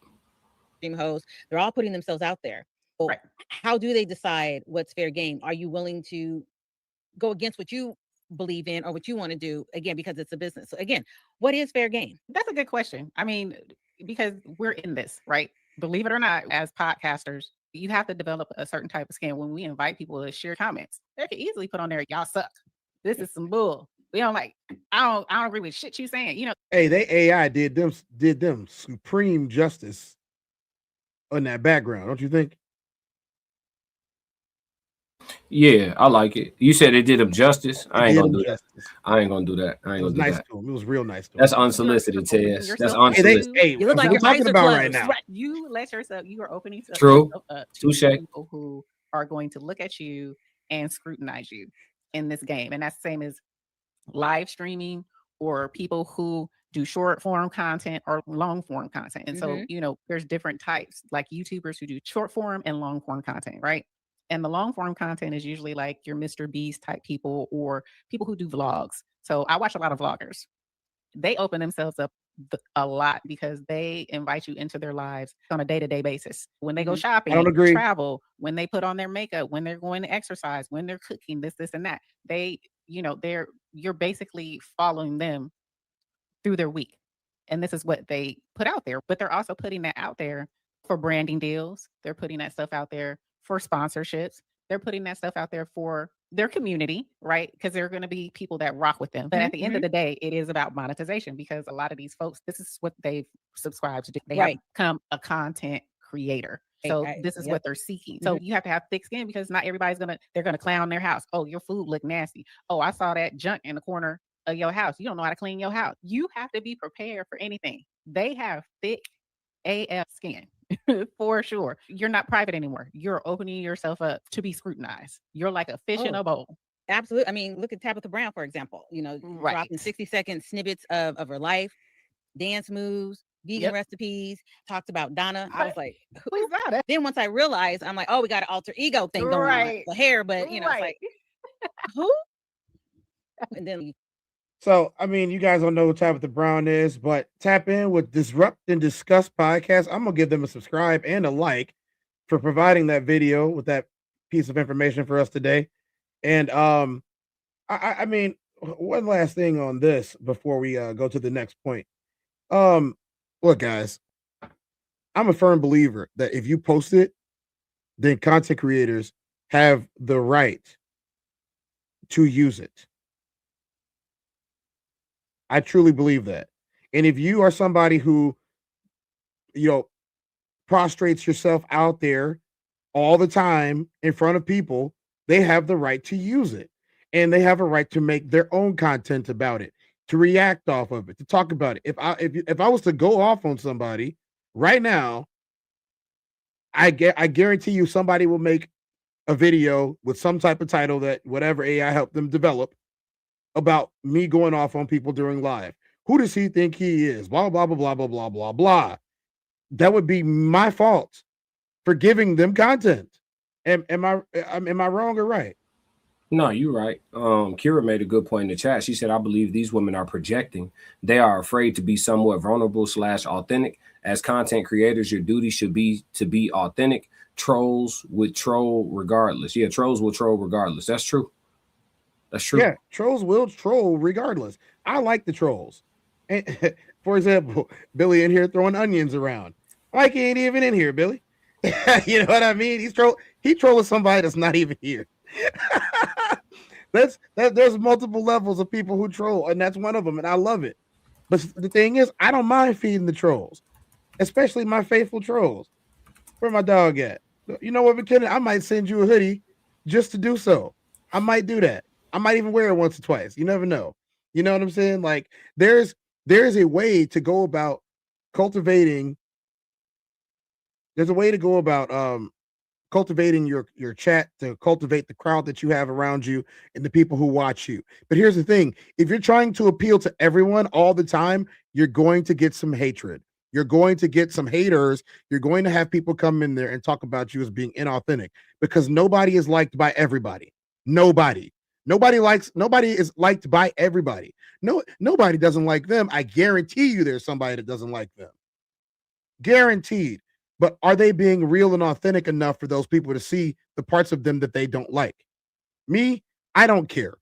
Stream hosts, they're all putting themselves out there. So right. How do they decide what's fair game? Are you willing to go against what you believe in or what you want to do, again, because it's a business? So again, what is fair game? That's a good question. I mean, because we're in this, right? Believe it or not, as podcasters, you have to develop a certain type of skin. When we invite people to share comments, they can easily put on there, y'all suck. This is some bull. We don't like, I don't agree with shit you saying, Hey, they AI did them supreme justice on that background, don't you think? Yeah, I like it. You said it did him justice. I ain't gonna do that. I ain't gonna do that. I ain't gonna do nice that. To him. It was real nice to him. That's unsolicited, Tez. That's unsolicited. Hey, you look like you're talking about right now. You let yourself. You are opening yourself up to people who are going to look at you and scrutinize you in this game, and that's the same as live streaming or people who do short form content or long form content. And so, there's different types, like YouTubers who do short form and long form content, right? And the long form content is usually like your Mr. Beast type people or people who do vlogs. So I watch a lot of vloggers. They open themselves up a lot because they invite you into their lives on a day-to-day basis. When they go shopping, travel, when they put on their makeup, when they're going to exercise, when they're cooking, this and that. You're basically following them through their week. And this is what they put out there. But they're also putting that out there for branding deals. They're putting that stuff out there for sponsorships. They're putting that stuff out there for their community, right? Because there are going to be people that rock with them. But at the end of the day, it is about monetization because a lot of these folks, this is what they've subscribed to do. They have become a content creator. So this is what they're seeking. So you have to have thick skin because not everybody's they're going to clown their house. Oh, your food looked nasty. Oh, I saw that junk in the corner of your house. You don't know how to clean your house. You have to be prepared for anything. They have thick AF skin. For sure. You're not private anymore. You're opening yourself up to be scrutinized. You're like a fish in a bowl. Absolutely. I mean, look at Tabitha Brown, for example, dropping 60-second snippets of her life, dance moves, vegan recipes, talked about Donna. I was like, who's that? Then once I realized, I'm like, oh, we got an alter ego thing going on. The hair, but it's like, who? And then so, I mean, you guys don't know who Tabitha Brown is, but tap in with Disrupt and Discuss podcast. I'm going to give them a subscribe and a like for providing that video with that piece of information for us today. And I mean, one last thing on this before we go to the next point. Look, guys, I'm a firm believer that if you post it, then content creators have the right to use it. I truly believe that. And if you are somebody who, prostrates yourself out there all the time in front of people, they have the right to use it. And they have a right to make their own content about it. to react off of it, to talk about it. If I was to go off on somebody right now, I guarantee you somebody will make a video with some type of title that whatever AI helped them develop about me going off on people during live. Who does he think he is? Blah, blah, blah, blah, blah, blah, blah, blah. That would be my fault for giving them content. Am I wrong or right? No, you're right. Kira made a good point in the chat. She said, I believe these women are projecting. They are afraid to be somewhat vulnerable / authentic. As content creators, your duty should be to be authentic. Trolls would troll regardless. Yeah, trolls will troll regardless. That's true. That's true. Yeah, trolls will troll regardless. I like the trolls. And, for example, Billy in here throwing onions around. Like he ain't even in here, Billy. You know what I mean? He trolling somebody that's not even here. There's multiple levels of people who troll, and that's one of them, and I love it. But the thing is, I don't mind feeding the trolls, especially my faithful trolls. Where my dog at? You know what, McKenna? I might send you a hoodie just to do so. I might do that. I might even wear it once or twice. You never know. You know what I'm saying? Like there's a way to go about cultivating. There's a way to go about cultivating your chat, to cultivate the crowd that you have around you and the people who watch you. But here's the thing. If you're trying to appeal to everyone all the time, you're going to get some hatred. You're going to get some haters. You're going to have people come in there and talk about you as being inauthentic, because nobody is liked by everybody. Nobody is liked by everybody. Nobody doesn't like them. I guarantee you there's somebody that doesn't like them. Guaranteed. But are they being real and authentic enough for those people to see the parts of them that they don't like? Me, I don't care.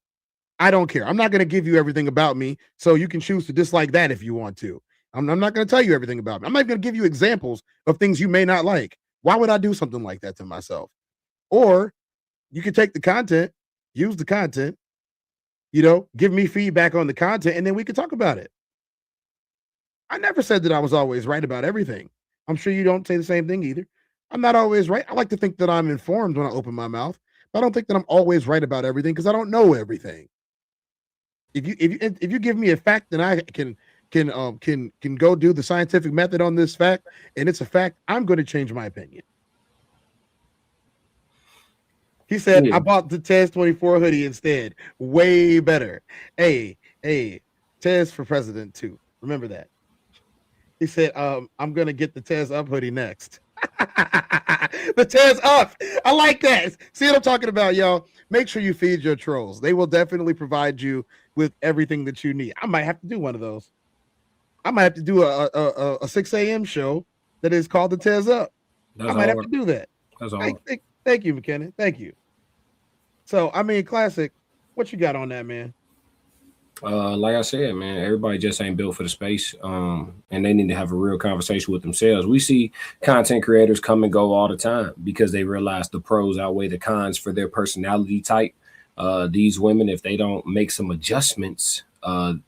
I don't care. I'm not going to give you everything about me, so you can choose to dislike that if you want to. I'm not going to tell you everything about me. I'm not going to give you examples of things you may not like. Why would I do something like that to myself? Or you can take the content, use the content, give me feedback on the content, and then we can talk about it. I never said that I was always right about everything. I'm sure you don't say the same thing either. I'm not always right. I like to think that I'm informed when I open my mouth, but I don't think that I'm always right about everything because I don't know everything. If you give me a fact, then I can go do the scientific method on this fact, and it's a fact, I'm going to change my opinion. He said, I bought the Tez 24 hoodie instead. Way better. Hey, Tez for president too. Remember that. He said, I'm going to get the Tez Up hoodie next. The Tez Up. I like that. See what I'm talking about, y'all? Make sure you feed your trolls. They will definitely provide you with everything that you need. I might have to do one of those. I might have to do a 6 a.m. show that is called the Tez Up. I might have to do that. That's all. Thank you, McKenna. Thank you. So, Classic, what you got on that, man? Like I said, man, everybody just ain't built for the space, and they need to have a real conversation with themselves. We see content creators come and go all the time because they realize the pros outweigh the cons for their personality type. These women, if they don't make some adjustments,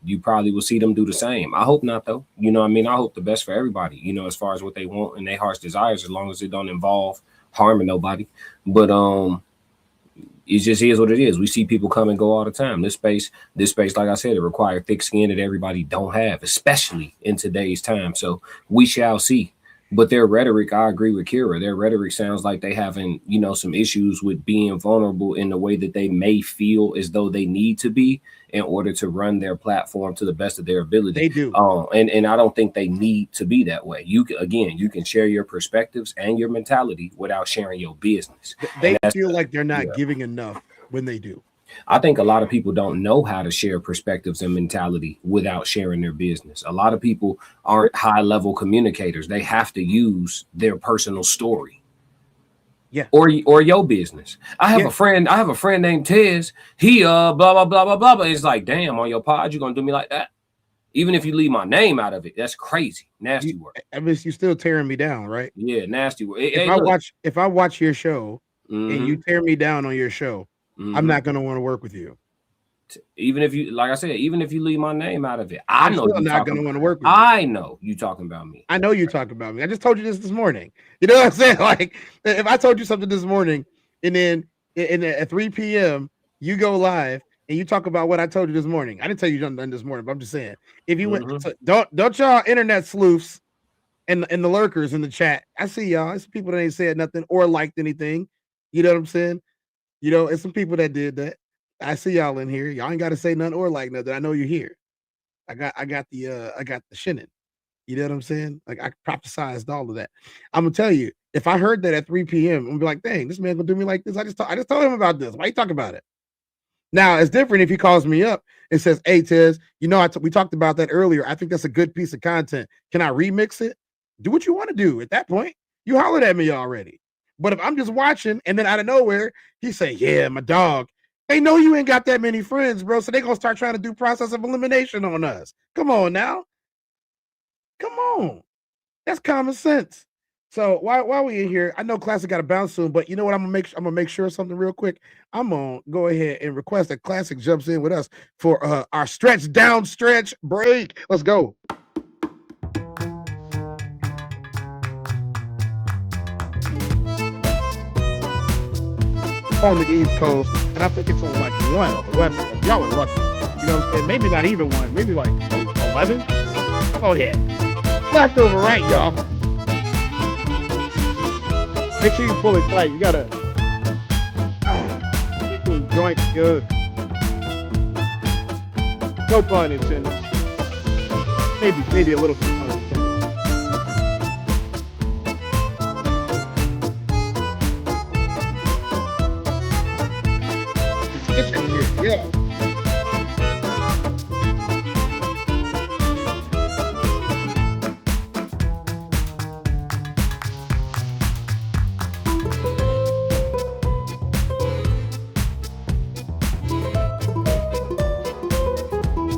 you probably will see them do the same. I hope not, though. You know what I mean? I hope the best for everybody, as far as what they want and their heart's desires, as long as it don't involve harming nobody. But it just is what it is. We see people come and go all the time. This space, like I said, it requires thick skin that everybody don't have, especially in today's time. So we shall see. But their rhetoric, I agree with Kira. Their rhetoric sounds like they having, some issues with being vulnerable in the way that they may feel as though they need to be in order to run their platform to the best of their ability. They do. And I don't think they need to be that way. You can share your perspectives and your mentality without sharing your business. They feel like they're not giving enough when they do. I think a lot of people don't know how to share perspectives and mentality without sharing their business. A lot of people aren't high-level communicators. They have to use their personal story. Yeah. Or your business. I have a friend named Tez. He blah blah blah blah blah. But it's like, damn, on your pod, you gonna do me like that? Even if you leave my name out of it, that's crazy. Nasty work. I mean, you're still tearing me down, right? Yeah, nasty work. If I watch your show and you tear me down on your show, Mm-hmm. I'm not going to want to work with you. Even if you, like I said, even if you leave my name out of it, I'm not going to want to work with you. I know you talking about me. I know you talking about me. I just told you this morning. You know what I'm saying? Like, if I told you something this morning and then at 3 p.m. you go live and you talk about what I told you this morning. I didn't tell you done this morning, but I'm just saying, if you went, so don't y'all internet sleuths and the lurkers in the chat. I see y'all. It's people that ain't said nothing or liked anything. You know what I'm saying? You know, it's some people that did that. I see y'all in here. Y'all ain't got to say nothing or like nothing. I know you're here. I got the shinning. You know what I'm saying? Like I prophesized all of that. I'm gonna tell you, if I heard that at 3 p.m., I'm gonna be like, dang, this man gonna do me like this. I just told him about this. Why you talk about it? Now it's different if he calls me up and says, hey Tez, you know, we talked about that earlier. I think that's a good piece of content. Can I remix it? Do what you want to do at that point. You hollered at me already. But if I'm just watching and then out of nowhere, he say, yeah, my dog. They know you ain't got that many friends, bro. So they're gonna start trying to do process of elimination on us. Come on now. Come on. That's common sense. So while we in here, I know Classic got to bounce soon, but you know what? I'm gonna make sure something real quick. I'm gonna go ahead and request that Classic jumps in with us for our stretch break. Let's go. On the East Coast, and I think it's on like 1 on the West Coast. Y'all are lucky. You know what I'm saying? Maybe not even 1, maybe like 11. Come on here. Leftover right, y'all. Make sure you pull it tight. You gotta joint good. No pun intended. Maybe a little bit pun intended. It's in here, yeah.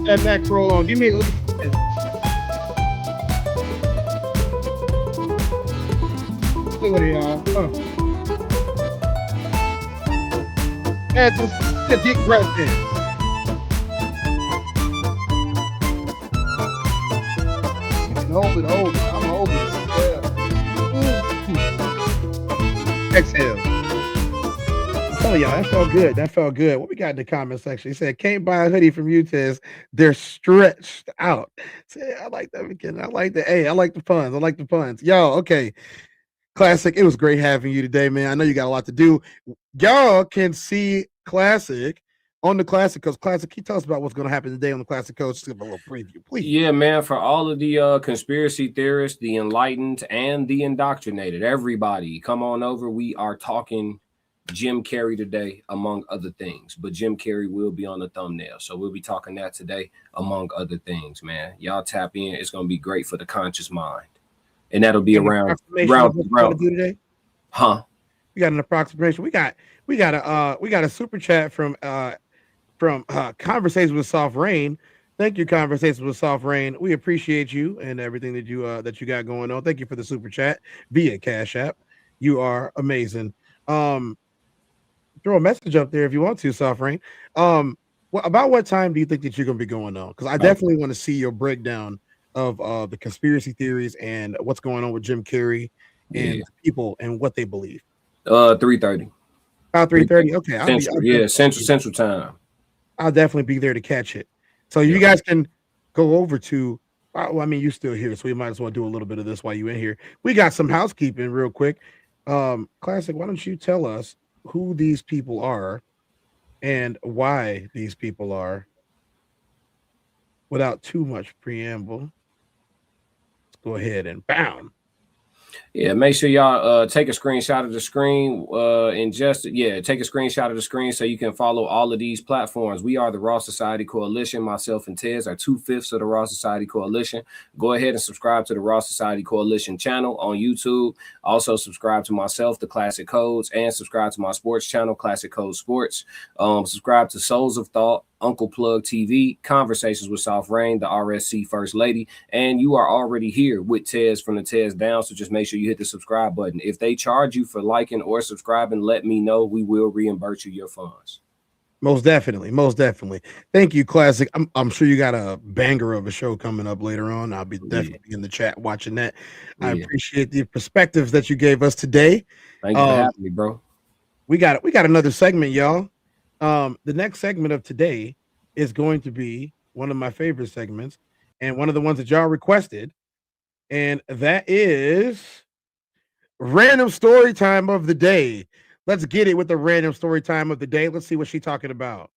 That next roll on. Give me a little. Look at y'all. Add some deep breath in. Hold it. I'm holding it. Yeah. Exhale. Oh y'all, that felt good. What we got in the comment section? He said, can't buy a hoodie from you, Tez. They're stretched out. See, I like that again. I like the I like the puns. Yo, okay. Classic. It was great having you today, man. I know you got a lot to do. Y'all can see Classic on the Classic Coast. Classic, can you tell us about what's going to happen today on the Classic Coast? Just give a little preview, please. Yeah, man. For all of the conspiracy theorists, the enlightened, and the indoctrinated, everybody, come on over. We are talking Jim Carrey today, among other things, but Jim Carrey will be on the thumbnail. So we'll be talking that today, among other things, man. Y'all tap in. It's going to be great for the conscious mind. And that'll be around today. Huh? We got an approximation. We got a super chat from Conversations with Soft Rain. Thank you, Conversations with Soft Rain. We appreciate you and everything that you got going on. Thank you for the super chat via Cash App. You are amazing. Throw a message up there if you want to, Soft Rain. About what time do you think that you're going to be going on? Because I definitely want to see your breakdown of the conspiracy theories and what's going on with Jim Carrey and people and what they believe. 3:30. About 3:30. Okay. Central time. I'll definitely be there to catch it. So you guys can go over to. Well, I mean, you're still here, so we might as well do a little bit of this while you're in here. We got some housekeeping real quick. Classic, why don't you tell us who these people are and why these people are without too much preamble? Let's go ahead and bam. Yeah, make sure y'all take a screenshot of the screen take a screenshot of the screen so you can follow all of these platforms. We are the Raw Society Coalition. Myself and Tez are 2/5 of the Raw Society Coalition. Go ahead and subscribe to the Raw Society Coalition channel on YouTube. Also subscribe to myself, The Classic Codes, and subscribe to my sports channel, Classic Codes Sports. Subscribe to Souls of Thought, Uncle Plug TV, Conversations with Soft Rain, the RSC First Lady, and you are already here with Tez from the TezDown, so just make sure you hit the subscribe button. If they charge you for liking or subscribing, let me know. We will reimburse you your funds. Most definitely. Thank you, Classic. I'm sure you got a banger of a show coming up later on. I'll be definitely in the chat watching that. I appreciate the perspectives that you gave us today. Thank you for having me, bro. We got another segment, y'all. The next segment of today is going to be one of my favorite segments and one of the ones that y'all requested, and that is random story time of the day. Let's get it with the random story time of the day. Let's see what she's talking about.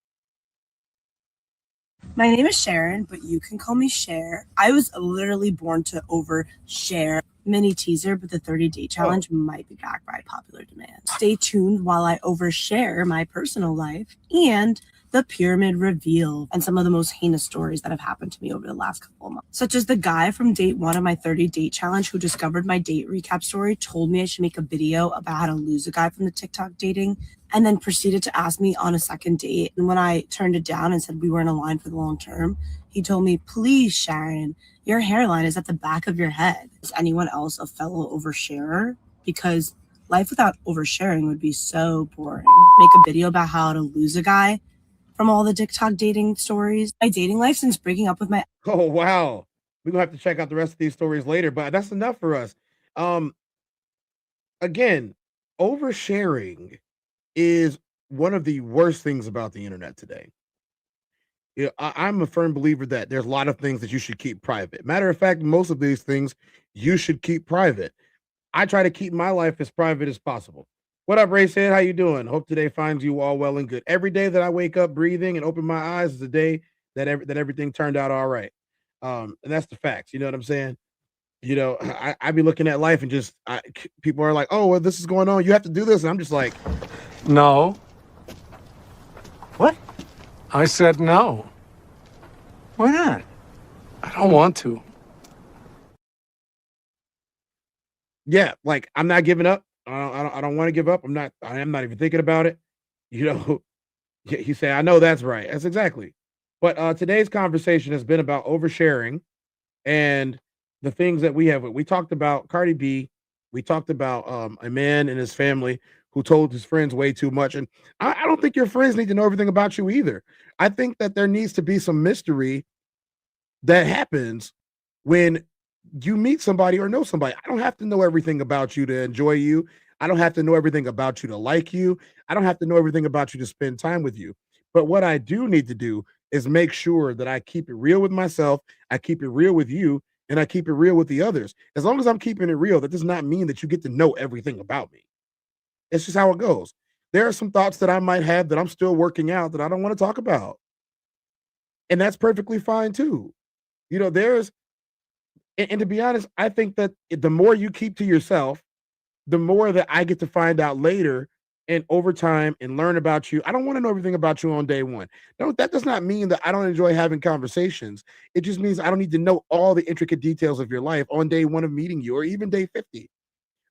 My name is Sharon, but you can call me Cher. I was literally born to overshare. Mini teaser, but the 30-day challenge might be back by popular demand. Stay tuned while I overshare my personal life and the pyramid reveal and some of the most heinous stories that have happened to me over the last couple of months. Such as the guy from date 1 of my 30-date challenge who discovered my date recap story, told me I should make a video about how to lose a guy from the TikTok dating, and then proceeded to ask me on a second date. And when I turned it down and said we weren't aligned for the long term, he told me, please, Sharon, your hairline is at the back of your head. Is anyone else a fellow oversharer? Because life without oversharing would be so boring. Make a video about how to lose a guy from all the TikTok dating stories. My dating life since breaking up with my... Oh, wow. We're going to have to check out the rest of these stories later, but that's enough for us. Again, oversharing is one of the worst things about the internet today. You know, I'm a firm believer that there's a lot of things that you should keep private. Matter of fact, most of these things you should keep private. I try to keep my life as private as possible. What up, Ray said? How you doing? Hope today finds you all well and good. Every day that I wake up breathing and open my eyes is a day that everything turned out all right. And that's the facts. You know what I'm saying? You know, I be looking at life and just people are like, oh, well, this is going on. You have to do this. And I'm just like, no. What? I said no. Why not? I don't want to. Yeah, like I'm not giving up. I don't want to give up. I am not even thinking about it. You know, he said, I know that's right. That's exactly. But today's conversation has been about oversharing and the things that we have. We talked about Cardi B. We talked about a man and his family who told his friends way too much. And I don't think your friends need to know everything about you either. I think that there needs to be some mystery that happens when you meet somebody or know somebody. I don't have to know everything about you to enjoy you. I don't have to know everything about you to like you. I don't have to know everything about you to spend time with you. But what I do need to do is make sure that I keep it real with myself, I keep it real with you, and I keep it real with the others. As long as I'm keeping it real, that does not mean that you get to know everything about me. It's just how it goes. There are some thoughts that I might have that I'm still working out that I don't want to talk about. And that's perfectly fine too. You know, and to be honest, I think that the more you keep to yourself, the more that I get to find out later and over time and learn about you. I don't want to know everything about you on day one. No, that does not mean that I don't enjoy having conversations. It just means I don't need to know all the intricate details of your life on day one of meeting you, or even day 50,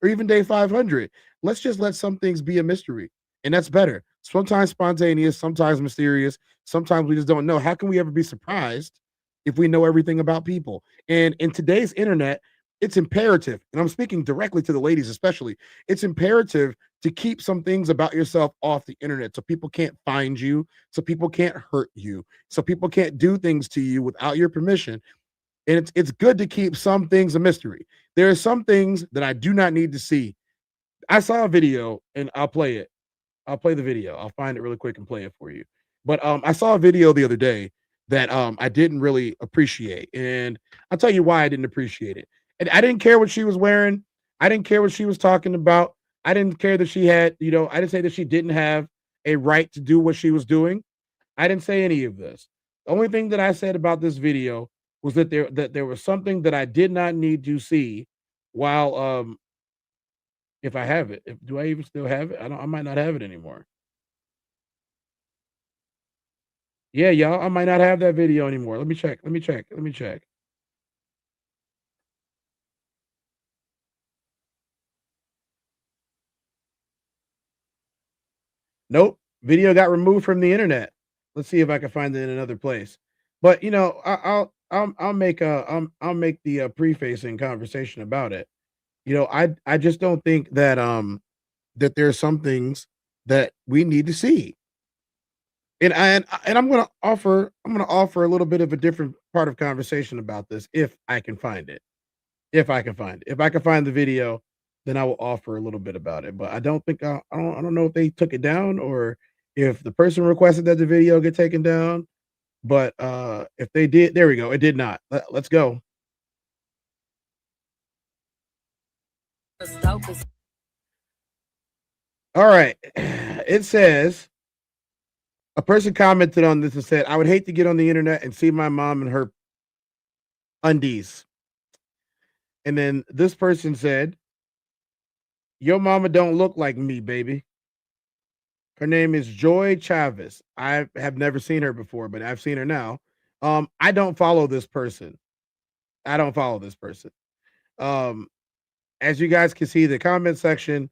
or even day 500. Let's just let some things be a mystery. And that's better. Sometimes spontaneous, sometimes mysterious. Sometimes we just don't know. How can we ever be surprised if we know everything about people? And in today's internet, it's imperative, and I'm speaking directly to the ladies especially, it's imperative to keep some things about yourself off the internet so people can't find you, so people can't hurt you, so people can't do things to you without your permission. And it's good to keep some things a mystery. There are some things that I do not need to see. I saw a video, and I'll play it. I'll play the video. I'll find it really quick and play it for you. But I saw a video the other day that I didn't really appreciate, and I'll tell you why I didn't appreciate it. And I didn't care what she was wearing. I didn't care what she was talking about. I didn't care that she had, you know, I didn't say that she didn't have a right to do what she was doing. I didn't say any of this. The only thing that I said about this video was that there was something that I did not need to see while if I have it. Do I even still have it? I might not have it anymore. Yeah, y'all, I might not have that video anymore. Let me check. Let me check. Let me check. Nope. Video got removed from the internet. Let's see if I can find it in another place. But you know, I'll make I'll make the prefacing conversation about it. You know, I just don't think that that there's some things that we need to see. And I'm gonna offer a little bit of a different part of conversation about this if I can find it. If I can find it. If I can find the video, then I will offer a little bit about it. But I don't think I don't know if they took it down or if the person requested that the video get taken down, but if they did, there we go. It did not. Let's go. All right. It says a person commented on this and said, I would hate to get on the internet and see my mom in her undies. And then this person said, your mama don't look like me, baby. Her name is Joy Chavez. I have never seen her before, but I've seen her now. I don't follow this person. As you guys can see, the comment section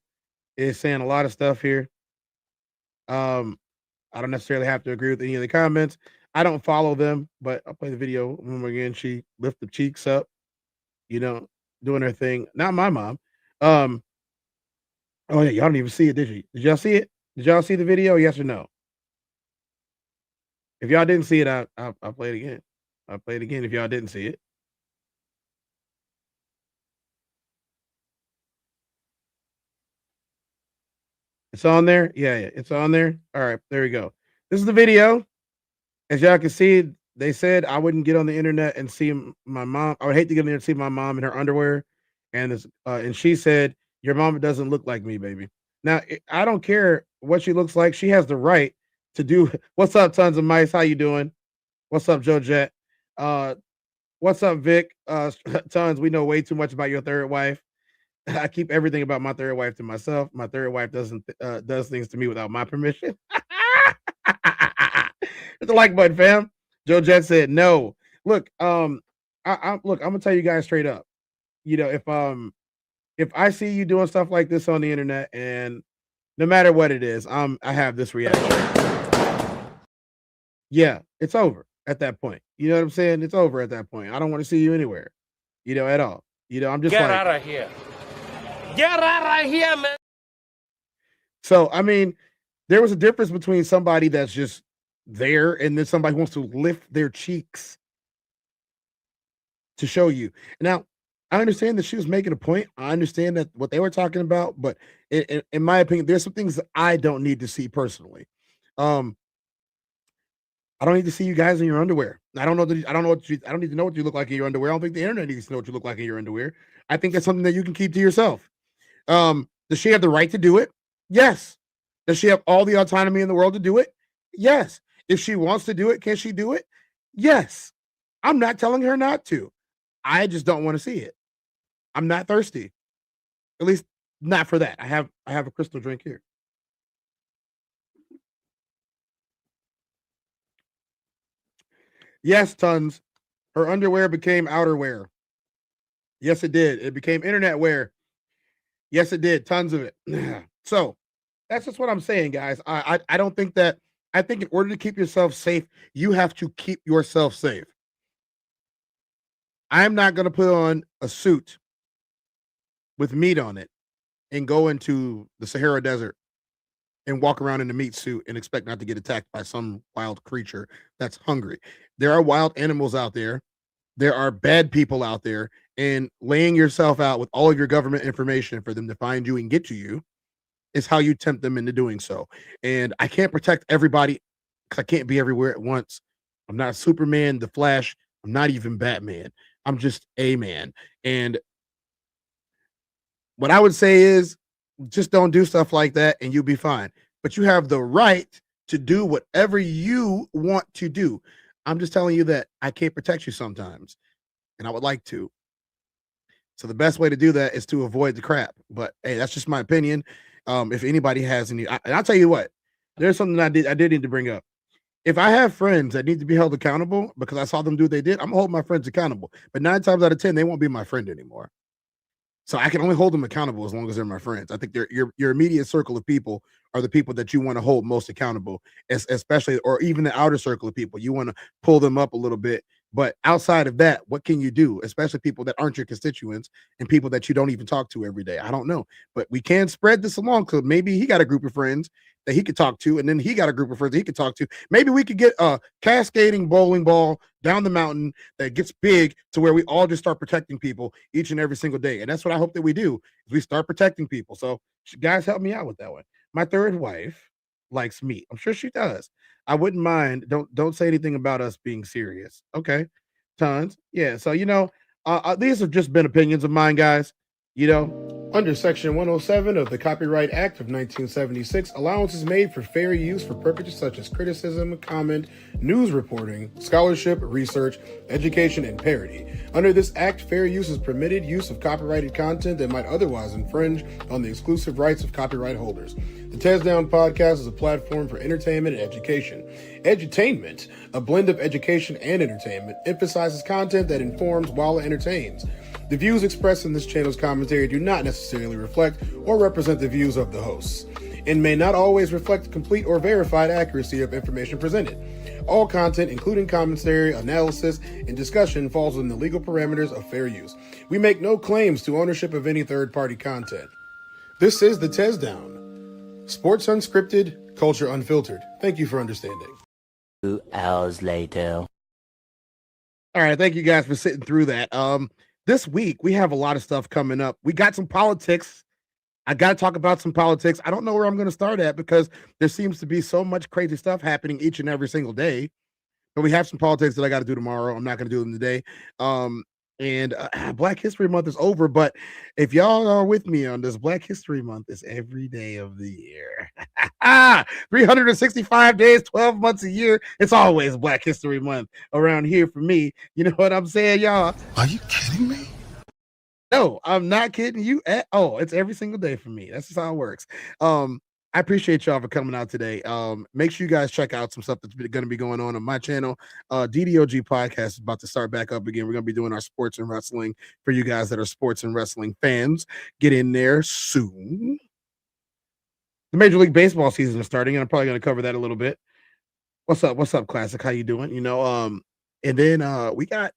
is saying a lot of stuff here. I don't necessarily have to agree with any of the comments. I don't follow them, but I'll play the video one more again. She lift the cheeks up, doing her thing. Not my mom. Oh yeah, y'all didn't even see it, did you? Did y'all see it? Did y'all see the video? Yes or no? If y'all didn't see it, I'll play it again. I'll play it again if y'all didn't see it. It's on there? Yeah, it's on there. All right, there we go. This is the video. As y'all can see, they said I wouldn't get on the internet and see my mom. I would hate to get on there and see my mom in her underwear. And she said, your mom doesn't look like me, baby. Now, I don't care what she looks like. She has the right to do. What's up, Tons of Mice? How you doing? What's up, Joe Jet? What's up, Vic? Tons, we know way too much about your third wife. I keep everything about my third wife to myself. My third wife does things to me without my permission. Hit the like button, fam. Joe Jet said no. Look, I'm gonna tell you guys straight up. If I see you doing stuff like this on the internet, and no matter what it is, I have this reaction. Yeah, it's over at that point. You know what I'm saying? It's over at that point. I don't want to see you anywhere, at all. I'm just get out of here. Get out of here, man. So, I mean, there was a difference between somebody that's just there and then somebody who wants to lift their cheeks to show you. Now, I understand that she was making a point. I understand that what they were talking about, but in my opinion, there's some things that I don't need to see personally. I don't need to see you guys in your underwear. I don't need to know what you look like in your underwear. I don't think the internet needs to know what you look like in your underwear. I think that's something that you can keep to yourself. Does she have the right to do it? Yes. Does she have all the autonomy in the world to do it? Yes. If she wants to do it, can she do it? Yes. I'm not telling her not to. I just don't want to see it. I'm not thirsty. At least not for that. I have a crystal drink here. Yes, Tons. Her underwear became outerwear. Yes, it did. It became internet wear. Yes, it did. Tons of it. So that's just what I'm saying, guys. I don't think that. I think in order to keep yourself safe, you have to keep yourself safe. I'm not going to put on a suit with meat on it and go into the Sahara Desert and walk around in a meat suit and expect not to get attacked by some wild creature that's hungry. There are wild animals out there. There are bad people out there, and laying yourself out with all of your government information for them to find you and get to you is how you tempt them into doing so. And I can't protect everybody because I can't be everywhere at once. I'm not Superman, the Flash. I'm not even Batman. I'm just a man. And what I would say is just don't do stuff like that and you'll be fine. But you have the right to do whatever you want to do. I'm just telling you that I can't protect you sometimes, and I would like to. So the best way to do that is to avoid the crap. But hey, that's just my opinion. If anybody has any, and I'll tell you what, there's something I did need to bring up. If I have friends that need to be held accountable because I saw them do what they did, I'm gonna hold my friends accountable. But 9 times out of 10, they won't be my friend anymore. So I can only hold them accountable as long as they're my friends. I think your immediate circle of people are the people that you want to hold most accountable, especially, or even the outer circle of people. You want to pull them up a little bit. But outside of that, what can you do? Especially people that aren't your constituents and people that you don't even talk to every day. I don't know. But we can spread this along because maybe he got a group of friends that he could talk to, and then he got a group of friends that he could talk to. Maybe we could get a cascading bowling ball down the mountain that gets big to where we all just start protecting people each and every single day. And that's what I hope that we do, is we start protecting people. So guys, help me out with that one. My third wife likes me. I'm sure she does. I wouldn't mind. Don't say anything about us being serious. Okay, tons. Yeah. So these have just been opinions of mine, guys. Under Section 107 of the Copyright Act of 1976, allowance is made for fair use for purposes such as criticism, comment, news reporting, scholarship, research, education, and parody. Under this act, fair use is permitted use of copyrighted content that might otherwise infringe on the exclusive rights of copyright holders. The TezDown podcast is a platform for entertainment and education. Edutainment, a blend of education and entertainment, emphasizes content that informs while it entertains. The views expressed in this channel's commentary do not necessarily reflect or represent the views of the hosts, and may not always reflect complete or verified accuracy of information presented. All content, including commentary, analysis, and discussion, falls within the legal parameters of fair use. We make no claims to ownership of any third-party content. This is the TezDown. Sports unscripted, culture unfiltered. Thank you for understanding. 2 hours later. All right, thank you guys for sitting through that. This week, we have a lot of stuff coming up. We got some politics. I got to talk about some politics. I don't know where I'm going to start at because there seems to be so much crazy stuff happening each and every single day. But we have some politics that I got to do tomorrow. I'm not going to do them today. And Black History Month is over. But if y'all are with me on this, Black History Month is every day of the year. 365 days, 12 months a year. It's always Black History Month around here for me. You know what I'm saying, y'all? Are you kidding me? No, I'm not kidding you at all. It's every single day for me. That's just how it works. I appreciate y'all for coming out today. Make sure you guys check out some stuff that's going to be going on my channel. DDOG podcast is about to start back up again. We're going to be doing our sports and wrestling for you guys that are sports and wrestling fans. Get in there soon. The Major League Baseball season is starting, and I'm probably going to cover that a little bit. What's up? What's up, Classic? How you doing? And then we got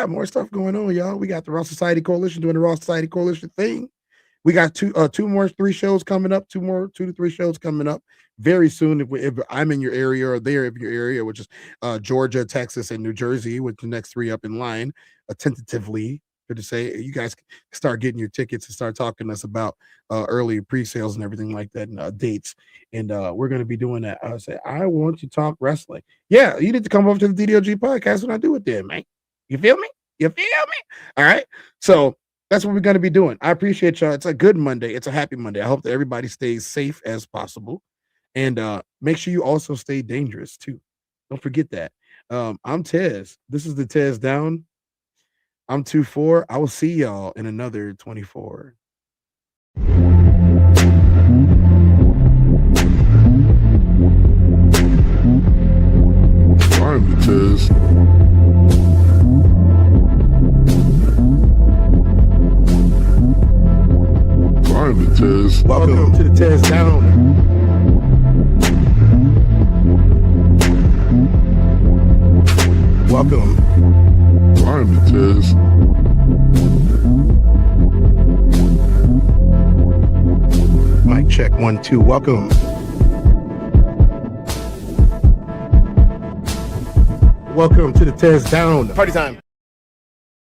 more stuff going on, y'all. We got the Raw Society Coalition doing the Raw Society Coalition thing. We got 2 to 3 shows coming up, 2 to 3 shows coming up very soon. If I'm in your area or they're in your area, which is Georgia, Texas, and New Jersey, with the next 3 up in line, tentatively. Good to say, you guys start getting your tickets and start talking to us about early pre-sales and everything like that, and dates. And we're going to be doing that. I say, I want to talk wrestling. Yeah, you need to come over to the DDOG podcast when I do it then, man. You feel me? You feel me? All right. So that's what we're going to be doing. I appreciate y'all. It's a good Monday. It's a happy Monday. I hope that everybody stays safe as possible. And make sure you also stay dangerous too. Don't forget that. I'm Tez. This is the TezDown. I'm 24. I will see y'all in another 24. I'm the Tez. I'm the Tez. Welcome to the TezDown. Welcome. I'm the Tez. Mic check 1 2. Welcome. Welcome to the TezDown. Party time.